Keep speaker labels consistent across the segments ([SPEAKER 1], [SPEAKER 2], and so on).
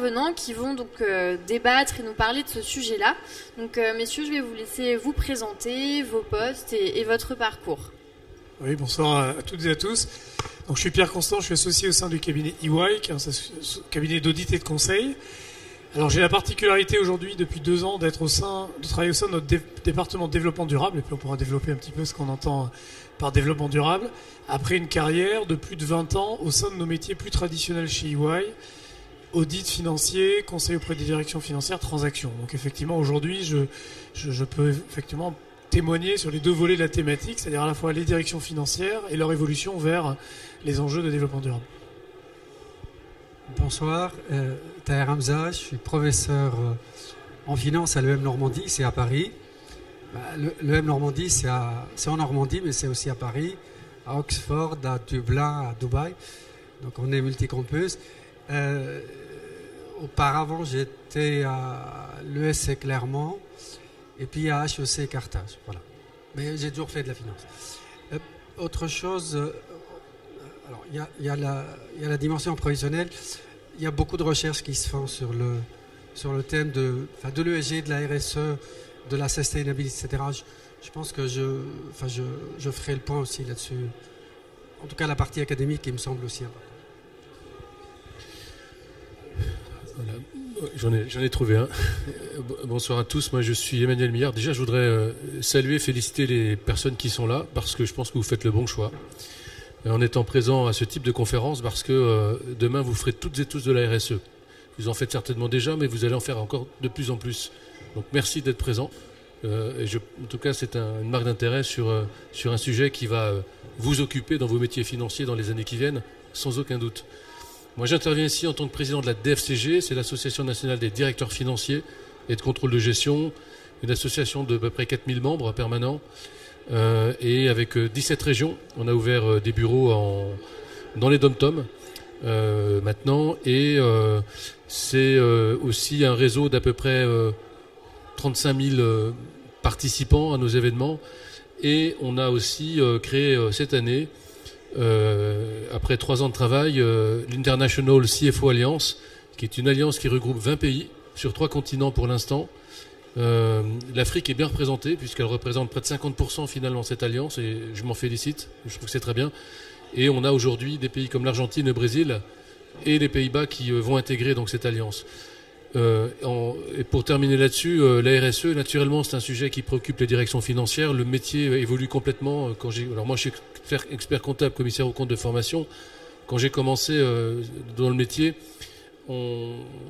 [SPEAKER 1] intervenants qui vont donc débattre et nous parler de ce sujet-là. Donc, messieurs, je vais vous laisser vous présenter vos postes et votre parcours.
[SPEAKER 2] Oui, bonsoir à toutes et à tous. Donc, je suis Pierre Constant, je suis associé au sein du cabinet EY, qui est un cabinet d'audit et de conseil. Alors, j'ai la particularité aujourd'hui, depuis 2 ans, de travailler au sein de notre département de développement durable, et puis on pourra développer un petit peu ce qu'on entend par développement durable, après une carrière de plus de 20 ans au sein de nos métiers plus traditionnels chez EY, audit financier, conseil auprès des directions financières, transactions. Donc, effectivement, aujourd'hui, je peux effectivement témoigner sur les 2 volets de la thématique, c'est-à-dire à la fois les directions financières et leur évolution vers les enjeux de développement durable.
[SPEAKER 3] Bonsoir, Taher Hamza, je suis professeur en finance à l'EM Normandie, c'est à Paris. L'EM Normandie, c'est en Normandie, mais c'est aussi à Paris, à Oxford, à Dublin, à Dubaï. Donc on est multicampus. Auparavant, j'étais à l'ESC Clermont et puis à HEC Carthage. Voilà. Mais j'ai toujours fait de la finance. Autre chose... Alors, il y a la dimension professionnelle. Il y a beaucoup de recherches qui se font sur le thème de l'ESG, de la RSE, de la sustainability, etc. Je pense que je ferai le point aussi là-dessus. En tout cas, la partie académique qui me semble aussi importante.
[SPEAKER 4] Voilà. J'en ai trouvé un. Bonsoir à tous, moi je suis Emmanuel Millard. Déjà, je voudrais saluer, féliciter les personnes qui sont là, parce que je pense que vous faites le bon choix en étant présent à ce type de conférence, parce que demain vous ferez toutes et tous de la RSE. Vous en faites certainement déjà, mais vous allez en faire encore de plus en plus. Donc merci d'être présent. En tout cas, c'est une marque d'intérêt sur un sujet qui va vous occuper dans vos métiers financiers dans les années qui viennent, sans aucun doute. Moi, j'interviens ici en tant que président de la DFCG, c'est l'Association nationale des directeurs financiers et de contrôle de gestion, une association de à peu près 4000 membres permanents. Et avec 17 régions, on a ouvert des bureaux dans les dom-toms maintenant, et c'est aussi un réseau d'à peu près 35 000 participants à nos événements, et on a aussi créé cette année, après 3 ans de travail, l'International CFO Alliance, qui est une alliance qui regroupe 20 pays sur 3 continents pour l'instant. L'Afrique est bien représentée puisqu'elle représente près de 50% finalement cette alliance, et je m'en félicite, je trouve que c'est très bien. Et on a aujourd'hui des pays comme l'Argentine, le Brésil et les Pays-Bas qui vont intégrer donc cette alliance. Et pour terminer là-dessus, la RSE, naturellement, c'est un sujet qui préoccupe les directions financières. Le métier évolue complètement. Alors moi, je suis expert comptable, commissaire aux comptes de formation. Quand j'ai commencé dans le métier,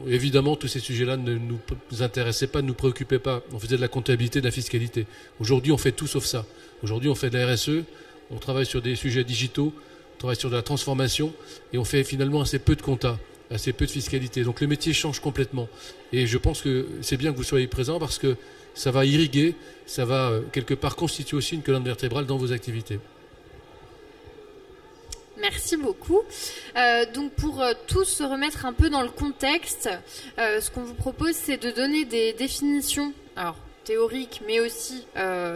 [SPEAKER 4] évidemment, tous ces sujets-là ne nous intéressaient pas, ne nous préoccupaient pas. On faisait de la comptabilité, de la fiscalité. Aujourd'hui, on fait tout sauf ça. Aujourd'hui, on fait de la RSE, on travaille sur des sujets digitaux, on travaille sur de la transformation, et on fait finalement assez peu de compta, assez peu de fiscalité. Donc le métier change complètement. Et je pense que c'est bien que vous soyez présents, parce que ça va irriguer, ça va quelque part constituer aussi une colonne vertébrale dans vos activités.
[SPEAKER 1] Merci beaucoup. Donc pour tous se remettre un peu dans le contexte, ce qu'on vous propose, c'est de donner des définitions, alors théoriques mais aussi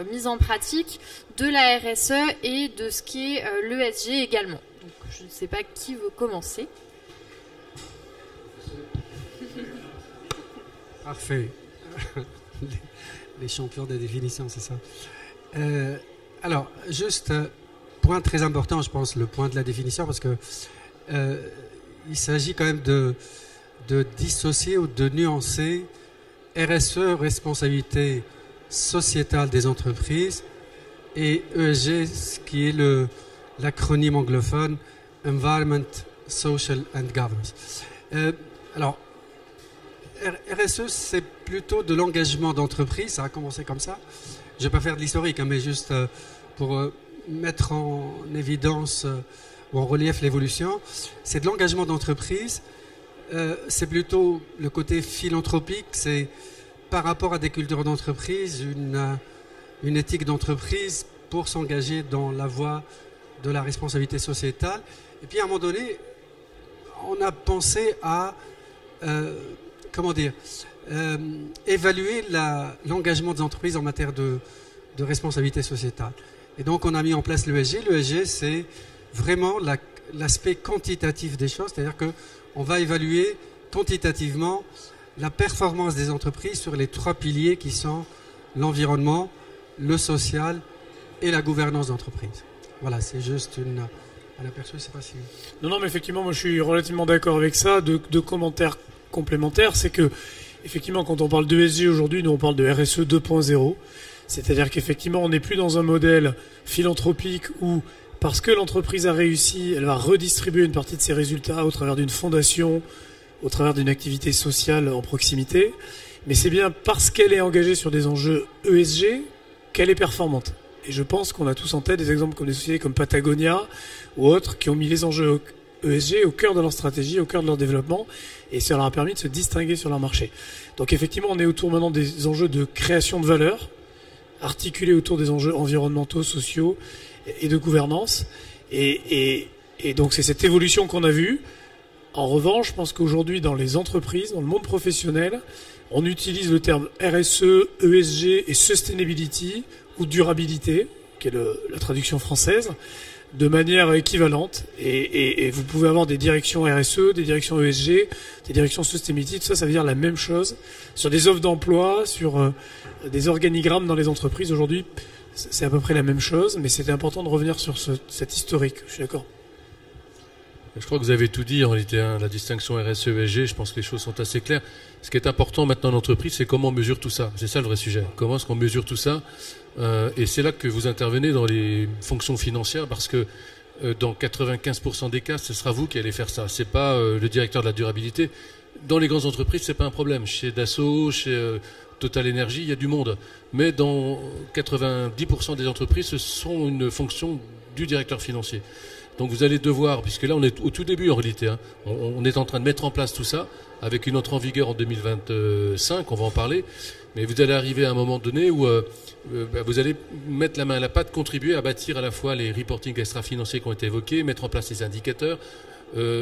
[SPEAKER 1] mises en pratique, de la RSE et de ce qu'est l'ESG également. Donc je ne sais pas qui veut commencer.
[SPEAKER 3] Parfait. Les champions des définitions, c'est ça. Alors, juste... point très important, je pense, le point de la définition, parce que il s'agit quand même de dissocier ou de nuancer RSE, responsabilité sociétale des entreprises, et ESG, ce qui est l'acronyme anglophone Environment, Social and Governance. Alors, RSE, c'est plutôt de l'engagement d'entreprise, ça a commencé comme ça. Je ne vais pas faire de l'historique, hein, mais juste pour... mettre en évidence ou en relief l'évolution, c'est de l'engagement d'entreprise, c'est plutôt le côté philanthropique, c'est par rapport à des cultures d'entreprise, une éthique d'entreprise pour s'engager dans la voie de la responsabilité sociétale. Et puis à un moment donné, on a pensé à évaluer l'engagement des entreprises en matière de responsabilité sociétale. Et donc, on a mis en place l'ESG. L'ESG, c'est vraiment l'aspect quantitatif des choses, c'est-à-dire qu'on va évaluer quantitativement la performance des entreprises sur les 3 piliers qui sont l'environnement, le social et la gouvernance d'entreprise. Voilà, c'est juste un aperçu, je ne sais pas si...
[SPEAKER 2] Non, mais effectivement, moi je suis relativement d'accord avec ça. Deux commentaires complémentaires, c'est que, effectivement, quand on parle d'ESG aujourd'hui, nous on parle de RSE 2.0. C'est-à-dire qu'effectivement, on n'est plus dans un modèle philanthropique où, parce que l'entreprise a réussi, elle va redistribuer une partie de ses résultats au travers d'une fondation, au travers d'une activité sociale en proximité. Mais c'est bien parce qu'elle est engagée sur des enjeux ESG qu'elle est performante. Et je pense qu'on a tous en tête des exemples comme des sociétés comme Patagonia ou autres qui ont mis les enjeux ESG au cœur de leur stratégie, au cœur de leur développement, et ça leur a permis de se distinguer sur leur marché. Donc effectivement, on est autour maintenant des enjeux de création de valeur, articulés autour des enjeux environnementaux, sociaux et de gouvernance. Et donc c'est cette évolution qu'on a vue. En revanche, je pense qu'aujourd'hui, dans les entreprises, dans le monde professionnel, on utilise le terme RSE, ESG et Sustainability, ou durabilité, qui est la traduction française, de manière équivalente. Et vous pouvez avoir des directions RSE, des directions ESG, des directions Sustainability, tout ça, ça veut dire la même chose. Sur des offres d'emploi, sur des organigrammes dans les entreprises, aujourd'hui, c'est à peu près la même chose, mais c'était important de revenir sur cet historique, je suis d'accord.
[SPEAKER 4] Je crois que vous avez tout dit en réalité, hein, la distinction RSE-ESG, je pense que les choses sont assez claires. Ce qui est important maintenant en entreprise, c'est comment on mesure tout ça. C'est ça le vrai sujet. Comment est-ce qu'on mesure tout ça et c'est là que vous intervenez dans les fonctions financières parce que dans 95% des cas, ce sera vous qui allez faire ça. C'est pas le directeur de la durabilité. Dans les grandes entreprises, c'est pas un problème. Chez Dassault, chez Total Energy, il y a du monde. Mais dans 90% des entreprises, ce sont une fonction du directeur financier. Donc vous allez devoir, puisque là on est au tout début en réalité, hein, on est en train de mettre en place tout ça, avec une entrée en vigueur en 2025, on va en parler, mais vous allez arriver à un moment donné où vous allez mettre la main à la pâte, contribuer à bâtir à la fois les reporting extra-financiers qui ont été évoqués, mettre en place les indicateurs,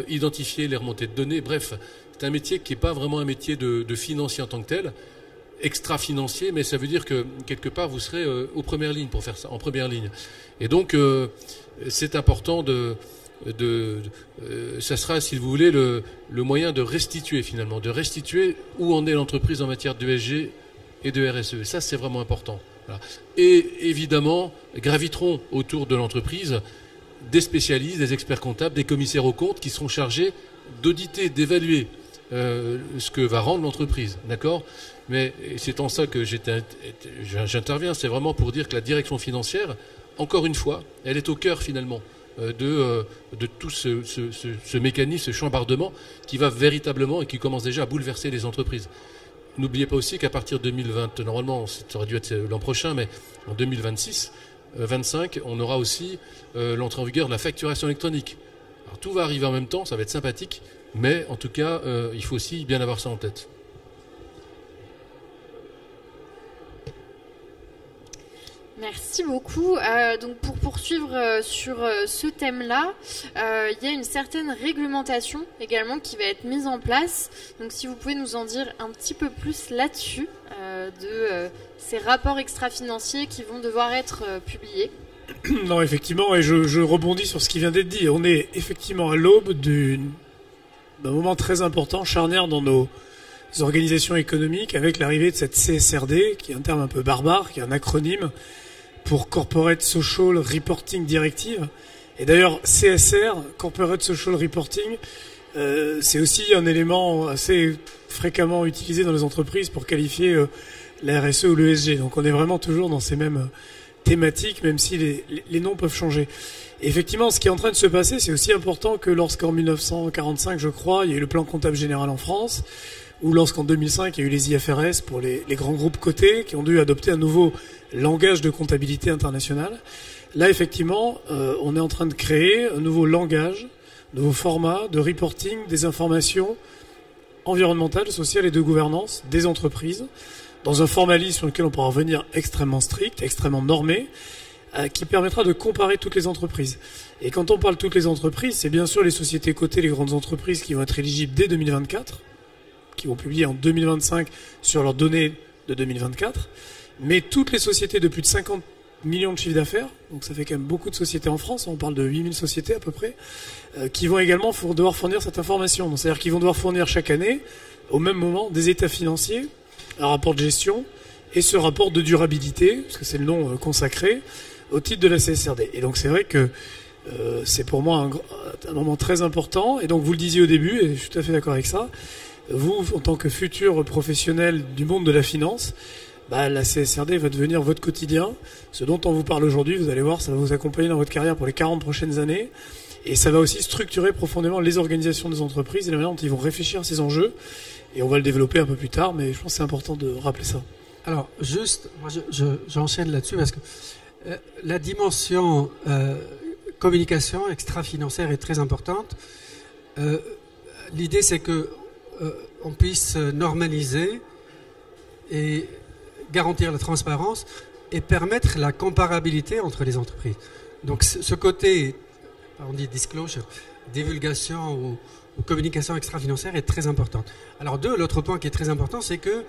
[SPEAKER 4] identifier les remontées de données, bref, c'est un métier qui n'est pas vraiment un métier de financier en tant que tel, extra-financier, mais ça veut dire que quelque part vous serez aux premières lignes pour faire ça, en première ligne. Et donc c'est important ça sera, si vous voulez, le moyen de restituer finalement, de restituer où en est l'entreprise en matière d'ESG et de RSE. Ça, c'est vraiment important. Voilà. Et évidemment, graviteront autour de l'entreprise des spécialistes, des experts comptables, des commissaires aux comptes qui seront chargés d'auditer, d'évaluer ce que va rendre l'entreprise. D'accord ? Mais c'est en ça que j'interviens. C'est vraiment pour dire que la direction financière, encore une fois, elle est au cœur finalement de tout ce mécanisme, ce chambardement qui va véritablement et qui commence déjà à bouleverser les entreprises. N'oubliez pas aussi qu'à partir de 2020, normalement ça aurait dû être l'an prochain, mais en 2026, 25, on aura aussi l'entrée en vigueur de la facturation électronique. Alors tout va arriver en même temps, ça va être sympathique, mais en tout cas, il faut aussi bien avoir ça en tête.
[SPEAKER 1] Merci beaucoup. Donc pour poursuivre sur ce thème-là, il y a une certaine réglementation également qui va être mise en place. Donc si vous pouvez nous en dire un petit peu plus là-dessus, de ces rapports extra-financiers qui vont devoir être publiés.
[SPEAKER 2] Non, effectivement, et je rebondis sur ce qui vient d'être dit. On est effectivement à l'aube d'un moment très important, charnière dans nos organisations économiques, avec l'arrivée de cette CSRD, qui est un terme un peu barbare, qui est un acronyme pour Corporate Social Reporting Directive. Et d'ailleurs, CSR, Corporate Social Reporting, c'est aussi un élément assez fréquemment utilisé dans les entreprises pour qualifier la RSE ou l'ESG. Donc on est vraiment toujours dans ces mêmes thématiques, même si les noms peuvent changer. Et effectivement, ce qui est en train de se passer, c'est aussi important que lorsqu'en 1945, je crois, il y a eu le plan comptable général en France, ou lorsqu'en 2005, il y a eu les IFRS pour les grands groupes cotés qui ont dû adopter un nouveau langage de comptabilité internationale. Là, effectivement, on est en train de créer un nouveau langage, un nouveau format de reporting des informations environnementales, sociales et de gouvernance des entreprises, dans un formalisme sur lequel on pourra revenir extrêmement strict, extrêmement normé, qui permettra de comparer toutes les entreprises. Et quand on parle de toutes les entreprises, c'est bien sûr les sociétés cotées, les grandes entreprises qui vont être éligibles dès 2024, qui vont publier en 2025 sur leurs données de 2024, mais toutes les sociétés de plus de 50 millions de chiffres d'affaires, donc ça fait quand même beaucoup de sociétés en France, on parle de 8000 sociétés à peu près, qui vont également devoir fournir cette information. Donc, c'est-à-dire qu'ils vont devoir fournir chaque année, au même moment, des états financiers, un rapport de gestion et ce rapport de durabilité, parce que c'est le nom consacré, au titre de la CSRD. Et donc c'est vrai que c'est pour moi un moment très important, et donc vous le disiez au début, et je suis tout à fait d'accord avec ça, vous, en tant que futur professionnel du monde de la finance, la CSRD va devenir votre quotidien. Ce dont on vous parle aujourd'hui, vous allez voir, ça va vous accompagner dans votre carrière pour les 40 prochaines années. Et ça va aussi structurer profondément les organisations des entreprises et la manière dont ils vont réfléchir à ces enjeux. Et on va le développer un peu plus tard, mais je pense que c'est important de rappeler ça.
[SPEAKER 3] Alors, juste, moi j'enchaîne là-dessus parce que la dimension communication extra-financière est très importante. L'idée, c'est que on puisse normaliser et garantir la transparence et permettre la comparabilité entre les entreprises. Donc ce côté, on dit disclosure, divulgation ou communication extra-financière est très importante. Alors l'autre point qui est très important, c'est que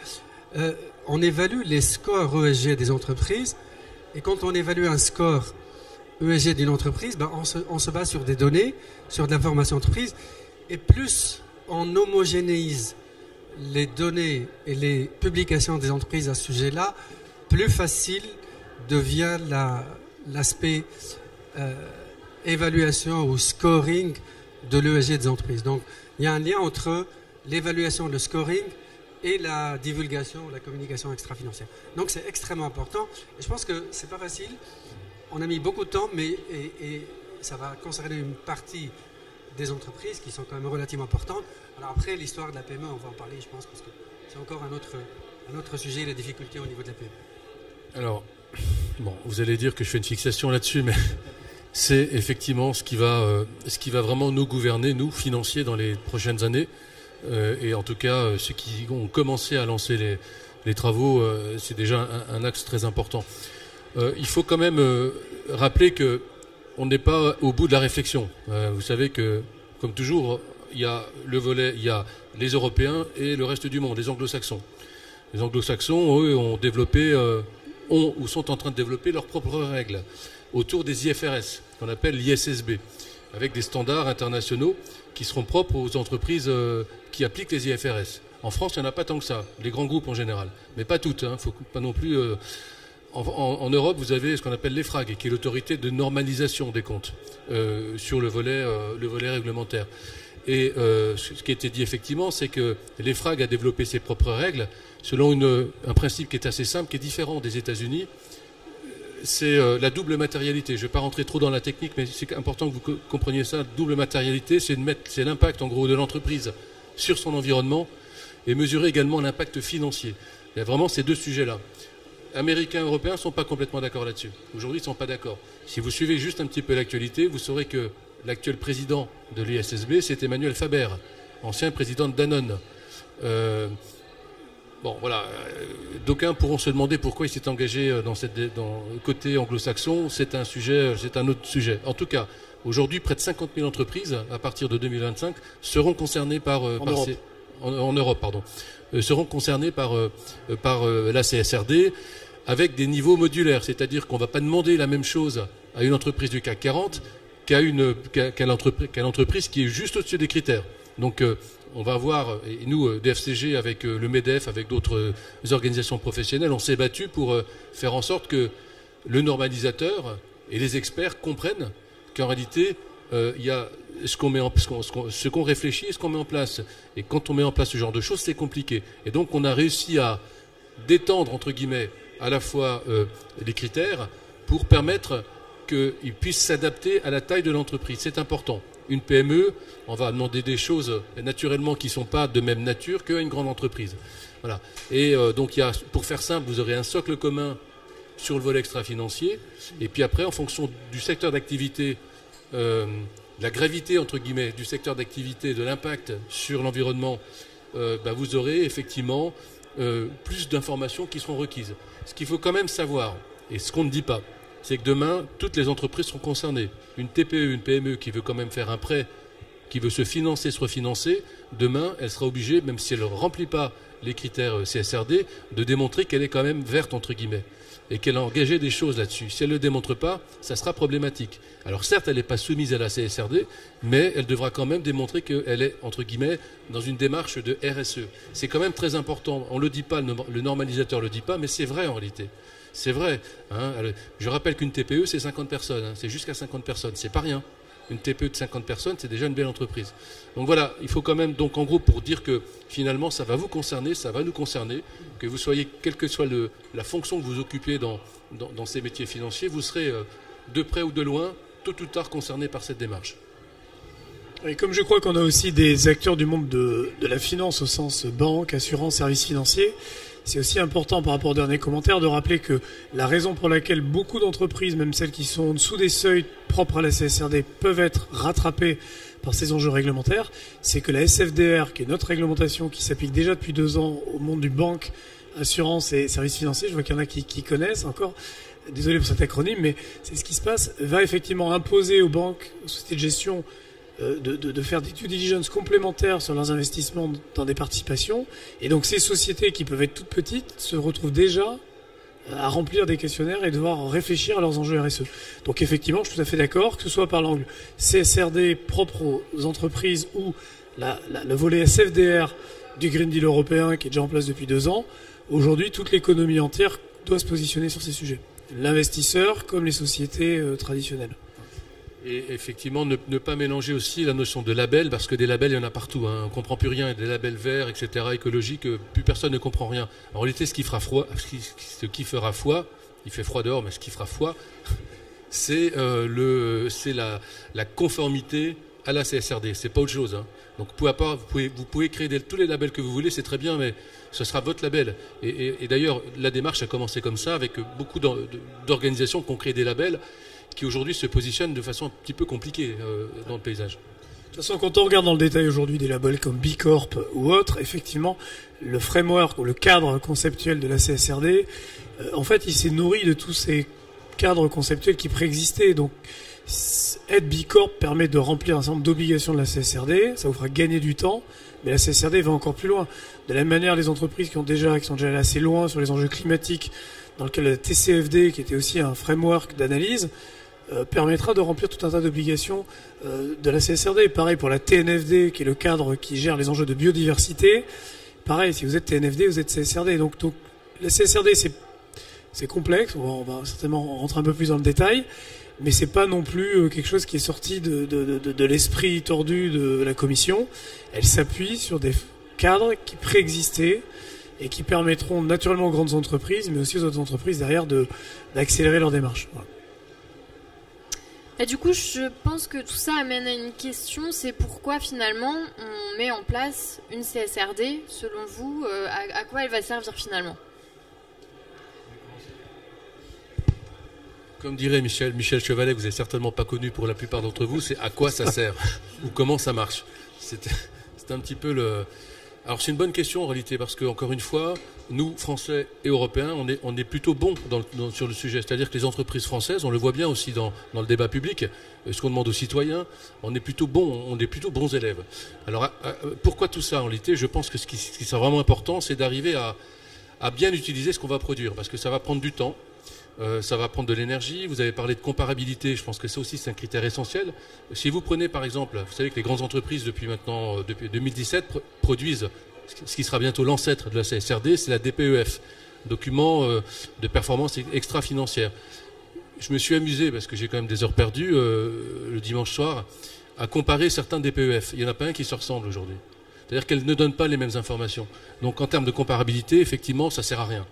[SPEAKER 3] on évalue les scores ESG des entreprises, et quand on évalue un score ESG d'une entreprise, on se base sur des données, sur de l'information entreprise, et plus on homogénéise les données et les publications des entreprises à ce sujet-là, plus facile devient l'aspect évaluation ou scoring de l'ESG des entreprises. Donc, il y a un lien entre l'évaluation, le scoring et la divulgation, la communication extra-financière. Donc, c'est extrêmement important. Et je pense que c'est pas facile. On a mis beaucoup de temps, mais ça va concerner une partie des entreprises qui sont quand même relativement importantes. Alors après, l'histoire de la PME, on va en parler, je pense, parce que c'est encore un autre sujet, les difficultés au niveau de la PME.
[SPEAKER 4] Alors, bon, vous allez dire que je fais une fixation là-dessus, mais c'est effectivement ce qui va vraiment nous gouverner, nous, financiers, dans les prochaines années. Et en tout cas, ceux qui ont commencé à lancer les travaux, c'est déjà un axe très important. Il faut quand même rappeler que on n'est pas au bout de la réflexion. Vous savez que, comme toujours, il y a le volet, il y a les Européens et le reste du monde, les Anglo-Saxons. Les Anglo-Saxons, eux, ont développé, ou sont en train de développer leurs propres règles autour des IFRS, qu'on appelle l'ISSB, avec des standards internationaux qui seront propres aux entreprises qui appliquent les IFRS. En France, il n'y en a pas tant que ça, les grands groupes en général, mais pas toutes. Il ne faut pas non plus... En Europe, vous avez ce qu'on appelle l'EFRAG, qui est l'autorité de normalisation des comptes sur le volet réglementaire. Et ce qui a été dit effectivement, c'est que l'EFRAG a développé ses propres règles selon un principe qui est assez simple, qui est différent des États-Unis. C'est la double matérialité. Je ne vais pas rentrer trop dans la technique, mais c'est important que vous compreniez ça. Double matérialité, c'est l'impact en gros de l'entreprise sur son environnement et mesurer également l'impact financier. Il y a vraiment ces deux sujets-là. Américains et Européens ne sont pas complètement d'accord là-dessus. Aujourd'hui, ils ne sont pas d'accord. Si vous suivez juste un petit peu l'actualité, vous saurez que l'actuel président de l'ISSB, c'est Emmanuel Faber, ancien président de Danone. Bon, voilà. D'aucuns pourront se demander pourquoi il s'est engagé dans le côté anglo-saxon. C'est un autre sujet. En tout cas, aujourd'hui, près de 50 000 entreprises, à partir de 2025, seront concernées en Europe, pardon. Seront concernées par la CSRD avec des niveaux modulaires. C'est-à-dire qu'on ne va pas demander la même chose à une entreprise du CAC 40 qu'à l'entreprise qui est juste au-dessus des critères. Donc, on va voir, et nous, DFCG, avec le MEDEF, avec d'autres organisations professionnelles, on s'est battu pour faire en sorte que le normalisateur et les experts comprennent qu'en réalité, il y a ce qu'on réfléchit et ce qu'on met en place. Et quand on met en place ce genre de choses, c'est compliqué. Et donc, on a réussi à détendre, entre guillemets, à la fois les critères pour permettre qu'ils puissent s'adapter à la taille de l'entreprise. C'est important. Une PME, on va demander des choses naturellement qui ne sont pas de même nature qu'à une grande entreprise. Voilà. Et donc, pour faire simple, vous aurez un socle commun sur le volet extra-financier. Et puis après, en fonction du secteur d'activité, la gravité, entre guillemets, du secteur d'activité, de l'impact sur l'environnement, vous aurez effectivement plus d'informations qui seront requises. Ce qu'il faut quand même savoir, et ce qu'on ne dit pas, c'est que demain, toutes les entreprises seront concernées. Une TPE, une PME qui veut quand même faire un prêt, qui veut se refinancer, demain, elle sera obligée, même si elle ne remplit pas les critères CSRD, de démontrer qu'elle est quand même verte, entre guillemets, et qu'elle a engagé des choses là-dessus. Si elle ne le démontre pas, ça sera problématique. Alors certes, elle n'est pas soumise à la CSRD, mais elle devra quand même démontrer qu'elle est, entre guillemets, dans une démarche de RSE. C'est quand même très important. On ne le dit pas, le normalisateur ne le dit pas, mais c'est vrai en réalité. C'est vrai. Hein. Je rappelle qu'une TPE, c'est 50 personnes. Hein. C'est jusqu'à 50 personnes. C'est pas rien. Une TPE de 50 personnes, c'est déjà une belle entreprise. Donc voilà, il faut quand même, donc en gros, pour dire que finalement, ça va vous concerner, ça va nous concerner, que vous soyez, quelle que soit la fonction que vous occupez dans ces métiers financiers, vous serez de près ou de loin, tôt ou tard, concerné par cette démarche.
[SPEAKER 2] Et comme je crois qu'on a aussi des acteurs du monde de la finance au sens banque, assurance, services financiers, c'est aussi important par rapport au dernier commentaire de rappeler que la raison pour laquelle beaucoup d'entreprises, même celles qui sont en dessous des seuils propres à la CSRD, peuvent être rattrapées par ces enjeux réglementaires, c'est que la SFDR, qui est notre réglementation qui s'applique déjà depuis 2 ans au monde du banque, assurance et services financiers, je vois qu'il y en a qui connaissent encore, désolé pour cet acronyme, mais c'est ce qui se passe, va effectivement imposer aux banques, aux sociétés de gestion, de faire des due diligence complémentaires sur leurs investissements dans des participations. Et donc ces sociétés qui peuvent être toutes petites se retrouvent déjà à remplir des questionnaires et devoir réfléchir à leurs enjeux RSE. Donc effectivement, je suis tout à fait d'accord, que ce soit par l'angle CSRD propre aux entreprises ou le volet SFDR du Green Deal européen qui est déjà en place depuis 2 ans, aujourd'hui toute l'économie entière doit se positionner sur ces sujets. L'investisseur comme les sociétés traditionnelles.
[SPEAKER 4] Et effectivement, ne pas mélanger aussi la notion de label, parce que des labels, il y en a partout. Hein. On ne comprend plus rien. Il y a des labels verts, etc., écologiques, plus personne ne comprend rien. En réalité, ce qui fera foi, il fait froid dehors, mais ce qui fera foi, c'est la conformité à la CSRD. C'est pas autre chose. Hein. Donc, vous pouvez créer tous les labels que vous voulez, c'est très bien, mais ce sera votre label. Et d'ailleurs, la démarche a commencé comme ça, avec beaucoup d'organisations qui ont créé des labels, qui aujourd'hui se positionnent de façon un petit peu compliquée dans le paysage.
[SPEAKER 2] De toute façon, quand on regarde dans le détail aujourd'hui des labels comme B Corp ou autres, effectivement, le framework ou le cadre conceptuel de la CSRD, en fait, il s'est nourri de tous ces cadres conceptuels qui préexistaient. Donc, être B Corp permet de remplir un certain nombre d'obligations de la CSRD, ça vous fera gagner du temps, mais la CSRD va encore plus loin. De la même manière, les entreprises qui sont déjà allées assez loin sur les enjeux climatiques, dans lequel la TCFD, qui était aussi un framework d'analyse, permettra de remplir tout un tas d'obligations de la CSRD. Pareil pour la TNFD, qui est le cadre qui gère les enjeux de biodiversité. Pareil, si vous êtes TNFD, vous êtes CSRD. Donc la CSRD, c'est complexe. On va certainement rentrer un peu plus dans le détail. Mais c'est pas non plus quelque chose qui est sorti de l'esprit tordu de la Commission. Elle s'appuie sur des cadres qui préexistaient et qui permettront naturellement aux grandes entreprises, mais aussi aux autres entreprises derrière d'accélérer leur démarche. Voilà.
[SPEAKER 1] Et du coup, je pense que tout ça amène à une question, c'est pourquoi finalement on met en place une CSRD, selon vous, à quoi elle va servir finalement?
[SPEAKER 4] Comme dirait Michel Chevalet, vous n'êtes certainement pas connu pour la plupart d'entre vous, c'est à quoi ça sert ou comment ça marche. C'est un petit peu le... Alors c'est une bonne question en réalité, parce que encore une fois, nous, Français et Européens, on est plutôt bons sur le sujet. C'est-à-dire que les entreprises françaises, on le voit bien aussi dans le débat public, ce qu'on demande aux citoyens, on est plutôt bons élèves. Alors pourquoi tout ça en réalité? Je pense que ce qui sera vraiment important, c'est d'arriver à bien utiliser ce qu'on va produire, parce que ça va prendre du temps. Ça va prendre de l'énergie. Vous avez parlé de comparabilité. Je pense que ça aussi, c'est un critère essentiel. Si vous prenez, par exemple, vous savez que les grandes entreprises, depuis 2017, produisent ce qui sera bientôt l'ancêtre de la CSRD, c'est la DPEF, document de performance extra-financière. Je me suis amusé, parce que j'ai quand même des heures perdues, le dimanche soir, à comparer certains DPEF. Il n'y en a pas un qui se ressemble aujourd'hui. C'est-à-dire qu'elles ne donnent pas les mêmes informations. Donc en termes de comparabilité, effectivement, ça ne sert à rien.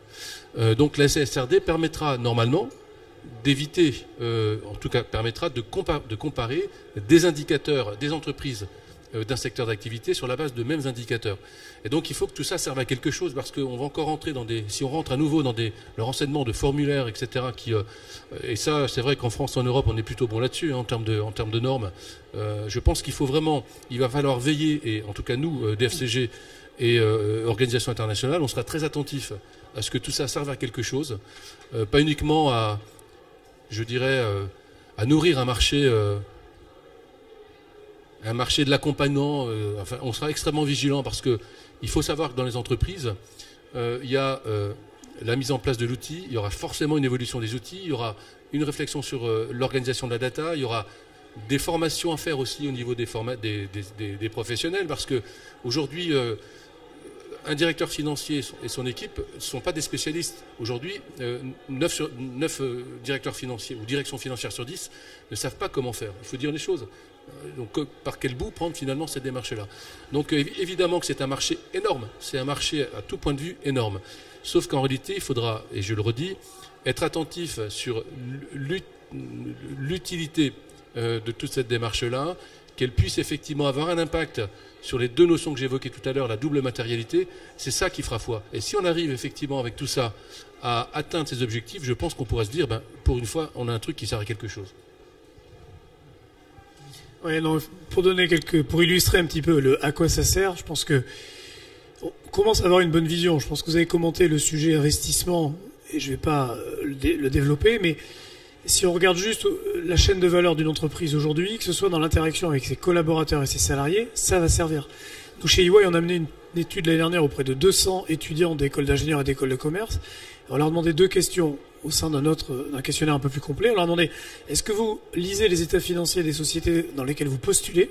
[SPEAKER 4] Donc la CSRD permettra normalement d'éviter, en tout cas permettra de comparer des indicateurs des entreprises d'un secteur d'activité sur la base de mêmes indicateurs. Et donc il faut que tout ça serve à quelque chose, parce qu'on va encore rentrer si on rentre à nouveau dans le renseignement de formulaires, etc. Et ça, c'est vrai qu'en France, en Europe, on est plutôt bon là-dessus, hein, en termes de normes. Je pense qu'il va falloir veiller, et en tout cas nous, DFCG et organisations internationales, on sera très attentifs à ce que tout ça serve à quelque chose, pas uniquement à nourrir un marché de l'accompagnement. Enfin, on sera extrêmement vigilant, parce que Il faut savoir que dans les entreprises, il y a la mise en place de l'outil, il y aura forcément une évolution des outils, il y aura une réflexion sur l'organisation de la data, il y aura des formations à faire aussi au niveau des professionnels, parce qu'aujourd'hui, un directeur financier et son équipe ne sont pas des spécialistes. Aujourd'hui, 9 directeurs financiers ou directions financières sur 10 ne savent pas comment faire. Il faut dire les choses. Donc, par quel bout prendre finalement cette démarche-là? Donc, évidemment que c'est un marché énorme. C'est un marché à tout point de vue énorme. Sauf qu'en réalité, il faudra, et je le redis, être attentif sur l'utilité de toute cette démarche-là, qu'elle puisse effectivement avoir un impact sur les deux notions que j'évoquais tout à l'heure, la double matérialité. C'est ça qui fera foi. Et si on arrive effectivement avec tout ça à atteindre ces objectifs, je pense qu'on pourra se dire, pour une fois, on a un truc qui sert à quelque chose.
[SPEAKER 2] Ouais, non, pour illustrer un petit peu à quoi ça sert, je pense que on commence à avoir une bonne vision. Je pense que vous avez commenté le sujet investissement, et je ne vais pas le développer, mais si on regarde juste la chaîne de valeur d'une entreprise aujourd'hui, que ce soit dans l'interaction avec ses collaborateurs et ses salariés, ça va servir. Nous, chez EY, on a mené une étude l'année dernière auprès de 200 étudiants d'écoles d'ingénieurs et d'écoles de commerce. On leur a demandé 2 questions au sein d'un questionnaire un peu plus complet. On leur a demandé, est-ce que vous lisez les états financiers des sociétés dans lesquelles vous postulez?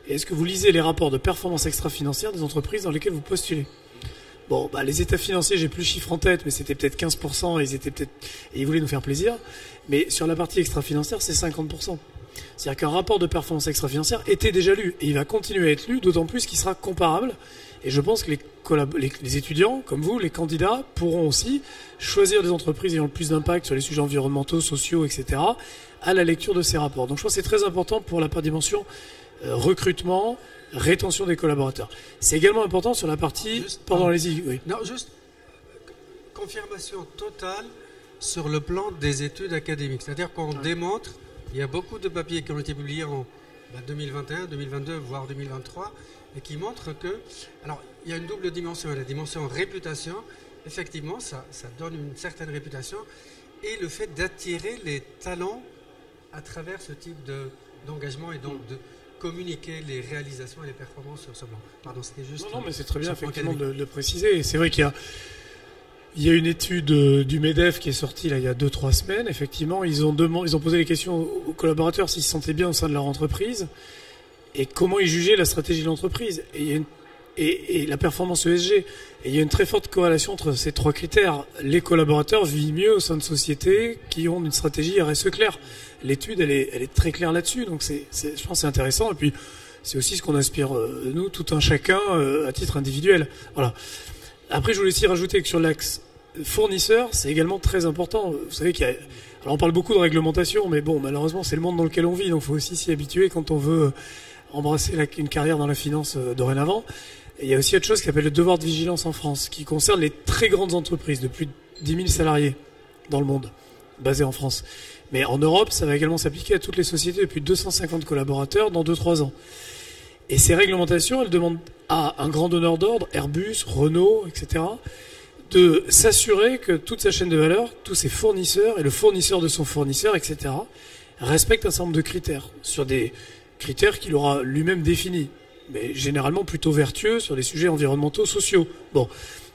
[SPEAKER 2] Et est-ce que vous lisez les rapports de performance extra-financière des entreprises dans lesquelles vous postulez? Bon, les états financiers, j'ai plus le chiffre en tête, mais c'était peut-être 15%, et ils voulaient nous faire plaisir. Mais sur la partie extra-financière, c'est 50%. C'est-à-dire qu'un rapport de performance extra-financière était déjà lu, et il va continuer à être lu, d'autant plus qu'il sera comparable. Et je pense que les étudiants, comme vous, les candidats, pourront aussi choisir des entreprises ayant le plus d'impact sur les sujets environnementaux, sociaux, etc., à la lecture de ces rapports. Donc je pense que c'est très important pour la dimension recrutement, rétention des collaborateurs. C'est également important sur la partie... Oui.
[SPEAKER 3] Non, juste confirmation totale sur le plan des études académiques. C'est-à-dire qu'on démontre, il y a beaucoup de papiers qui ont été publiés en 2021, 2022, voire 2023, et qui montrent que... Alors, il y a une double dimension. La dimension réputation, effectivement, ça donne une certaine réputation, et le fait d'attirer les talents à travers ce type d'engagement et donc de communiquer les réalisations et les performances sur ce plan. Pardon, c'était juste...
[SPEAKER 2] Non, mais c'est très bien effectivement de le préciser. Et c'est vrai qu'il y a une étude du MEDEF qui est sortie là, il y a 2-3 semaines. Effectivement, ils ont posé les questions aux collaborateurs s'ils se sentaient bien au sein de leur entreprise et comment ils jugeaient la stratégie de l'entreprise et la performance ESG. Et il y a une très forte corrélation entre ces 3 critères. Les collaborateurs vivent mieux au sein de sociétés qui ont une stratégie RSE claire. L'étude, elle est très claire là-dessus, donc je pense que c'est intéressant. Et puis, c'est aussi ce qu'on aspire, nous, tout un chacun, à titre individuel. Voilà. Après, je voulais aussi rajouter que sur l'axe fournisseur, c'est également très important. Vous savez alors on parle beaucoup de réglementation, mais bon, malheureusement, c'est le monde dans lequel on vit, donc il faut aussi s'y habituer quand on veut embrasser une carrière dans la finance dorénavant. Et il y a aussi autre chose qui s'appelle le devoir de vigilance en France, qui concerne les très grandes entreprises de plus de 10 000 salariés dans le monde, basées en France. Mais en Europe, ça va également s'appliquer à toutes les sociétés de plus de 250 collaborateurs dans 2-3 ans. Et ces réglementations, elles demandent à un grand donneur d'ordre, Airbus, Renault, etc., de s'assurer que toute sa chaîne de valeur, tous ses fournisseurs et le fournisseur de son fournisseur, etc., respectent un certain nombre de critères, sur des critères qu'il aura lui-même définis, mais généralement plutôt vertueux sur les sujets environnementaux, sociaux. Bon.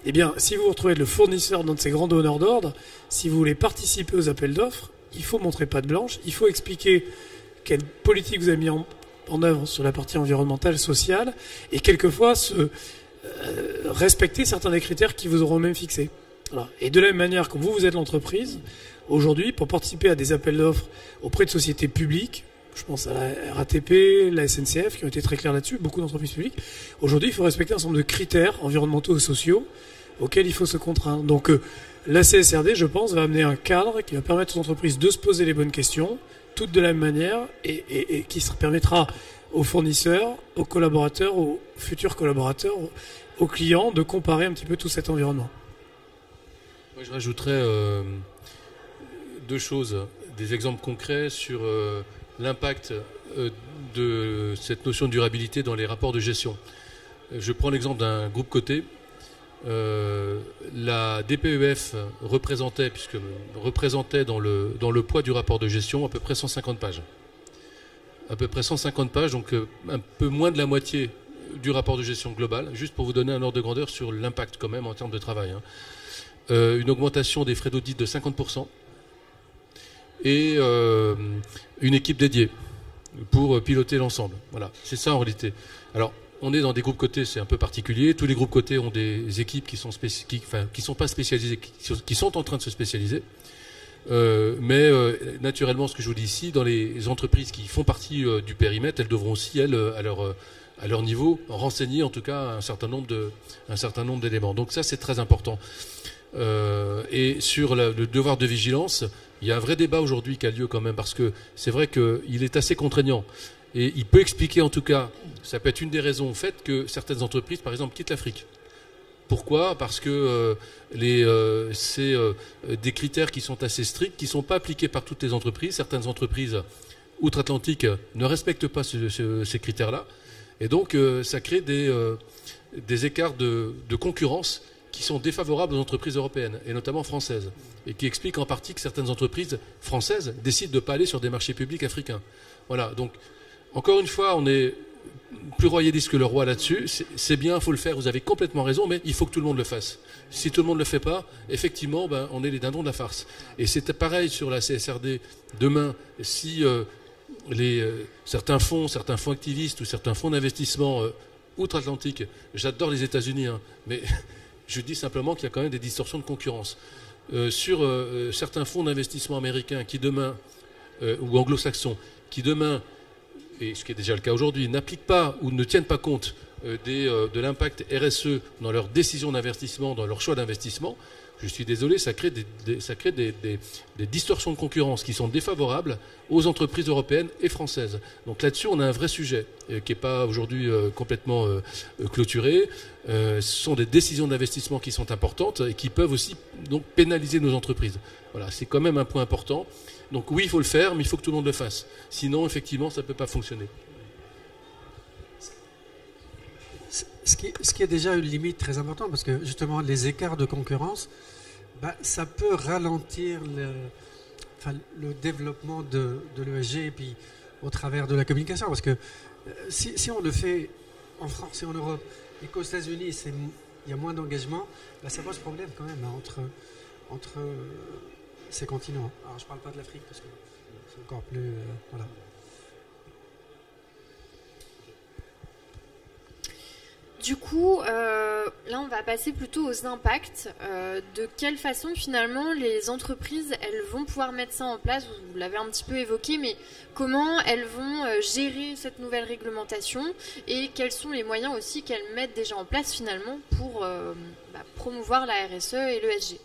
[SPEAKER 2] Eh bien, si vous vous retrouvez être le fournisseur d'un de ces grands donneurs d'ordre, si vous voulez participer aux appels d'offres, il faut montrer patte blanche, il faut expliquer quelle politique vous avez mis en œuvre sur la partie environnementale, sociale, et quelquefois respecter certains des critères qui vous auront même fixés. Voilà. Et de la même manière que vous êtes l'entreprise, aujourd'hui, pour participer à des appels d'offres auprès de sociétés publiques, je pense à la RATP, la SNCF, qui ont été très clairs là-dessus, beaucoup d'entreprises publiques, aujourd'hui, il faut respecter un certain nombre de critères environnementaux et sociaux auxquels il faut se contraindre. Donc, la CSRD, je pense, va amener un cadre qui va permettre aux entreprises de se poser les bonnes questions, toutes de la même manière, et qui permettra aux fournisseurs, aux collaborateurs, aux futurs collaborateurs, aux clients, de comparer un petit peu tout cet environnement.
[SPEAKER 4] Moi, je rajouterais 2 choses, des exemples concrets sur l'impact de cette notion de durabilité dans les rapports de gestion. Je prends l'exemple d'un groupe coté. La DPEF représentait dans le poids du rapport de gestion à peu près 150 pages. À peu près 150 pages, donc un peu moins de la moitié du rapport de gestion global, juste pour vous donner un ordre de grandeur sur l'impact quand même en termes de travail. Hein. Une augmentation des frais d'audit de 50% et une équipe dédiée pour piloter l'ensemble. Voilà, c'est ça en réalité. Alors, on est dans des groupes cotés, c'est un peu particulier. Tous les groupes cotés ont des équipes qui sont pas spécialisées, qui sont en train de se spécialiser. Mais naturellement, ce que je vous dis ici, dans les entreprises qui font partie du périmètre, elles devront aussi, elles, à leur niveau, renseigner en tout cas un certain nombre d'éléments. Donc ça, c'est très important. Et sur le devoir de vigilance, il y a un vrai débat aujourd'hui qui a lieu quand même, parce que c'est vrai qu'il est assez contraignant. Et il peut expliquer en tout cas, ça peut être une des raisons au fait que certaines entreprises, par exemple, quittent l'Afrique. Pourquoi ? Parce que c'est des critères qui sont assez stricts, qui ne sont pas appliqués par toutes les entreprises. Certaines entreprises outre-Atlantique ne respectent pas ces critères-là. Et donc, ça crée des écarts de concurrence qui sont défavorables aux entreprises européennes, et notamment françaises, et qui expliquent en partie que certaines entreprises françaises décident de ne pas aller sur des marchés publics africains. Voilà, donc, encore une fois, on est plus royaliste que le roi là-dessus. C'est bien, il faut le faire, vous avez complètement raison, mais il faut que tout le monde le fasse. Si tout le monde ne le fait pas, effectivement, on est les dindons de la farce. Et c'est pareil sur la CSRD. Demain, si certains fonds activistes ou certains fonds d'investissement outre-Atlantique, j'adore les États-Unis, hein, mais je dis simplement qu'il y a quand même des distorsions de concurrence. Sur certains fonds d'investissement américains qui demain, ou anglo-saxons, qui demain, et ce qui est déjà le cas aujourd'hui, n'appliquent pas ou ne tiennent pas compte de l'impact RSE dans leurs décisions d'investissement, dans leur choix d'investissement, je suis désolé, ça crée des distorsions de concurrence qui sont défavorables aux entreprises européennes et françaises. Donc là-dessus, on a un vrai sujet qui n'est pas aujourd'hui complètement clôturé. Ce sont des décisions d'investissement qui sont importantes et qui peuvent aussi donc pénaliser nos entreprises. Voilà, c'est quand même un point important. Donc oui, il faut le faire, mais il faut que tout le monde le fasse. Sinon, effectivement, ça ne peut pas fonctionner.
[SPEAKER 3] Ce qui est déjà une limite très importante, parce que justement, les écarts de concurrence, ça peut ralentir le développement de l'ESG et puis au travers de la communication. Parce que si on le fait en France et en Europe et qu'aux États-Unis, il y a moins d'engagement, ça pose problème quand même entre ces continents. Alors je ne parle pas de l'Afrique parce que c'est encore plus... voilà.
[SPEAKER 1] Du coup, là, on va passer plutôt aux impacts. De quelle façon, finalement, les entreprises, elles vont pouvoir mettre ça en place ? Vous l'avez un petit peu évoqué, mais comment elles vont gérer cette nouvelle réglementation et quels sont les moyens aussi qu'elles mettent déjà en place, finalement, pour promouvoir la RSE et l'ESG ?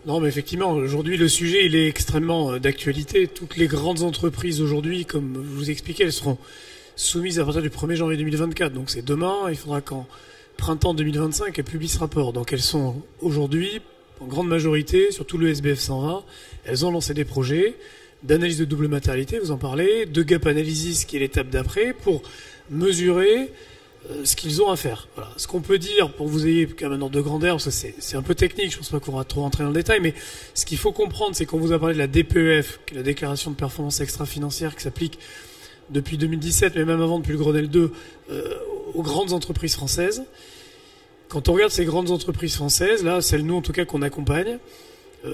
[SPEAKER 2] Non, mais effectivement, aujourd'hui, le sujet, il est extrêmement d'actualité. Toutes les grandes entreprises, aujourd'hui, comme je vous expliquais, elles seront soumises à partir du 1er janvier 2024. Donc c'est demain, il faudra qu'en printemps 2025, elles publient ce rapport. Donc elles sont aujourd'hui, en grande majorité, surtout le SBF 120, elles ont lancé des projets d'analyse de double matérialité, vous en parlez, de gap analysis, qui est l'étape d'après, pour mesurer ce qu'ils ont à faire. Voilà. Ce qu'on peut dire, pour que vous ayez quand même un ordre de grandeur, parce que c'est un peu technique, je pense pas qu'on va trop rentrer dans le détail, mais ce qu'il faut comprendre, c'est qu'on vous a parlé de la DPEF, qui est la déclaration de performance extra-financière, qui s'applique depuis 2017, mais même avant, depuis le Grenelle 2, aux grandes entreprises françaises. Quand on regarde ces grandes entreprises françaises, là, celles nous en tout cas qu'on accompagne,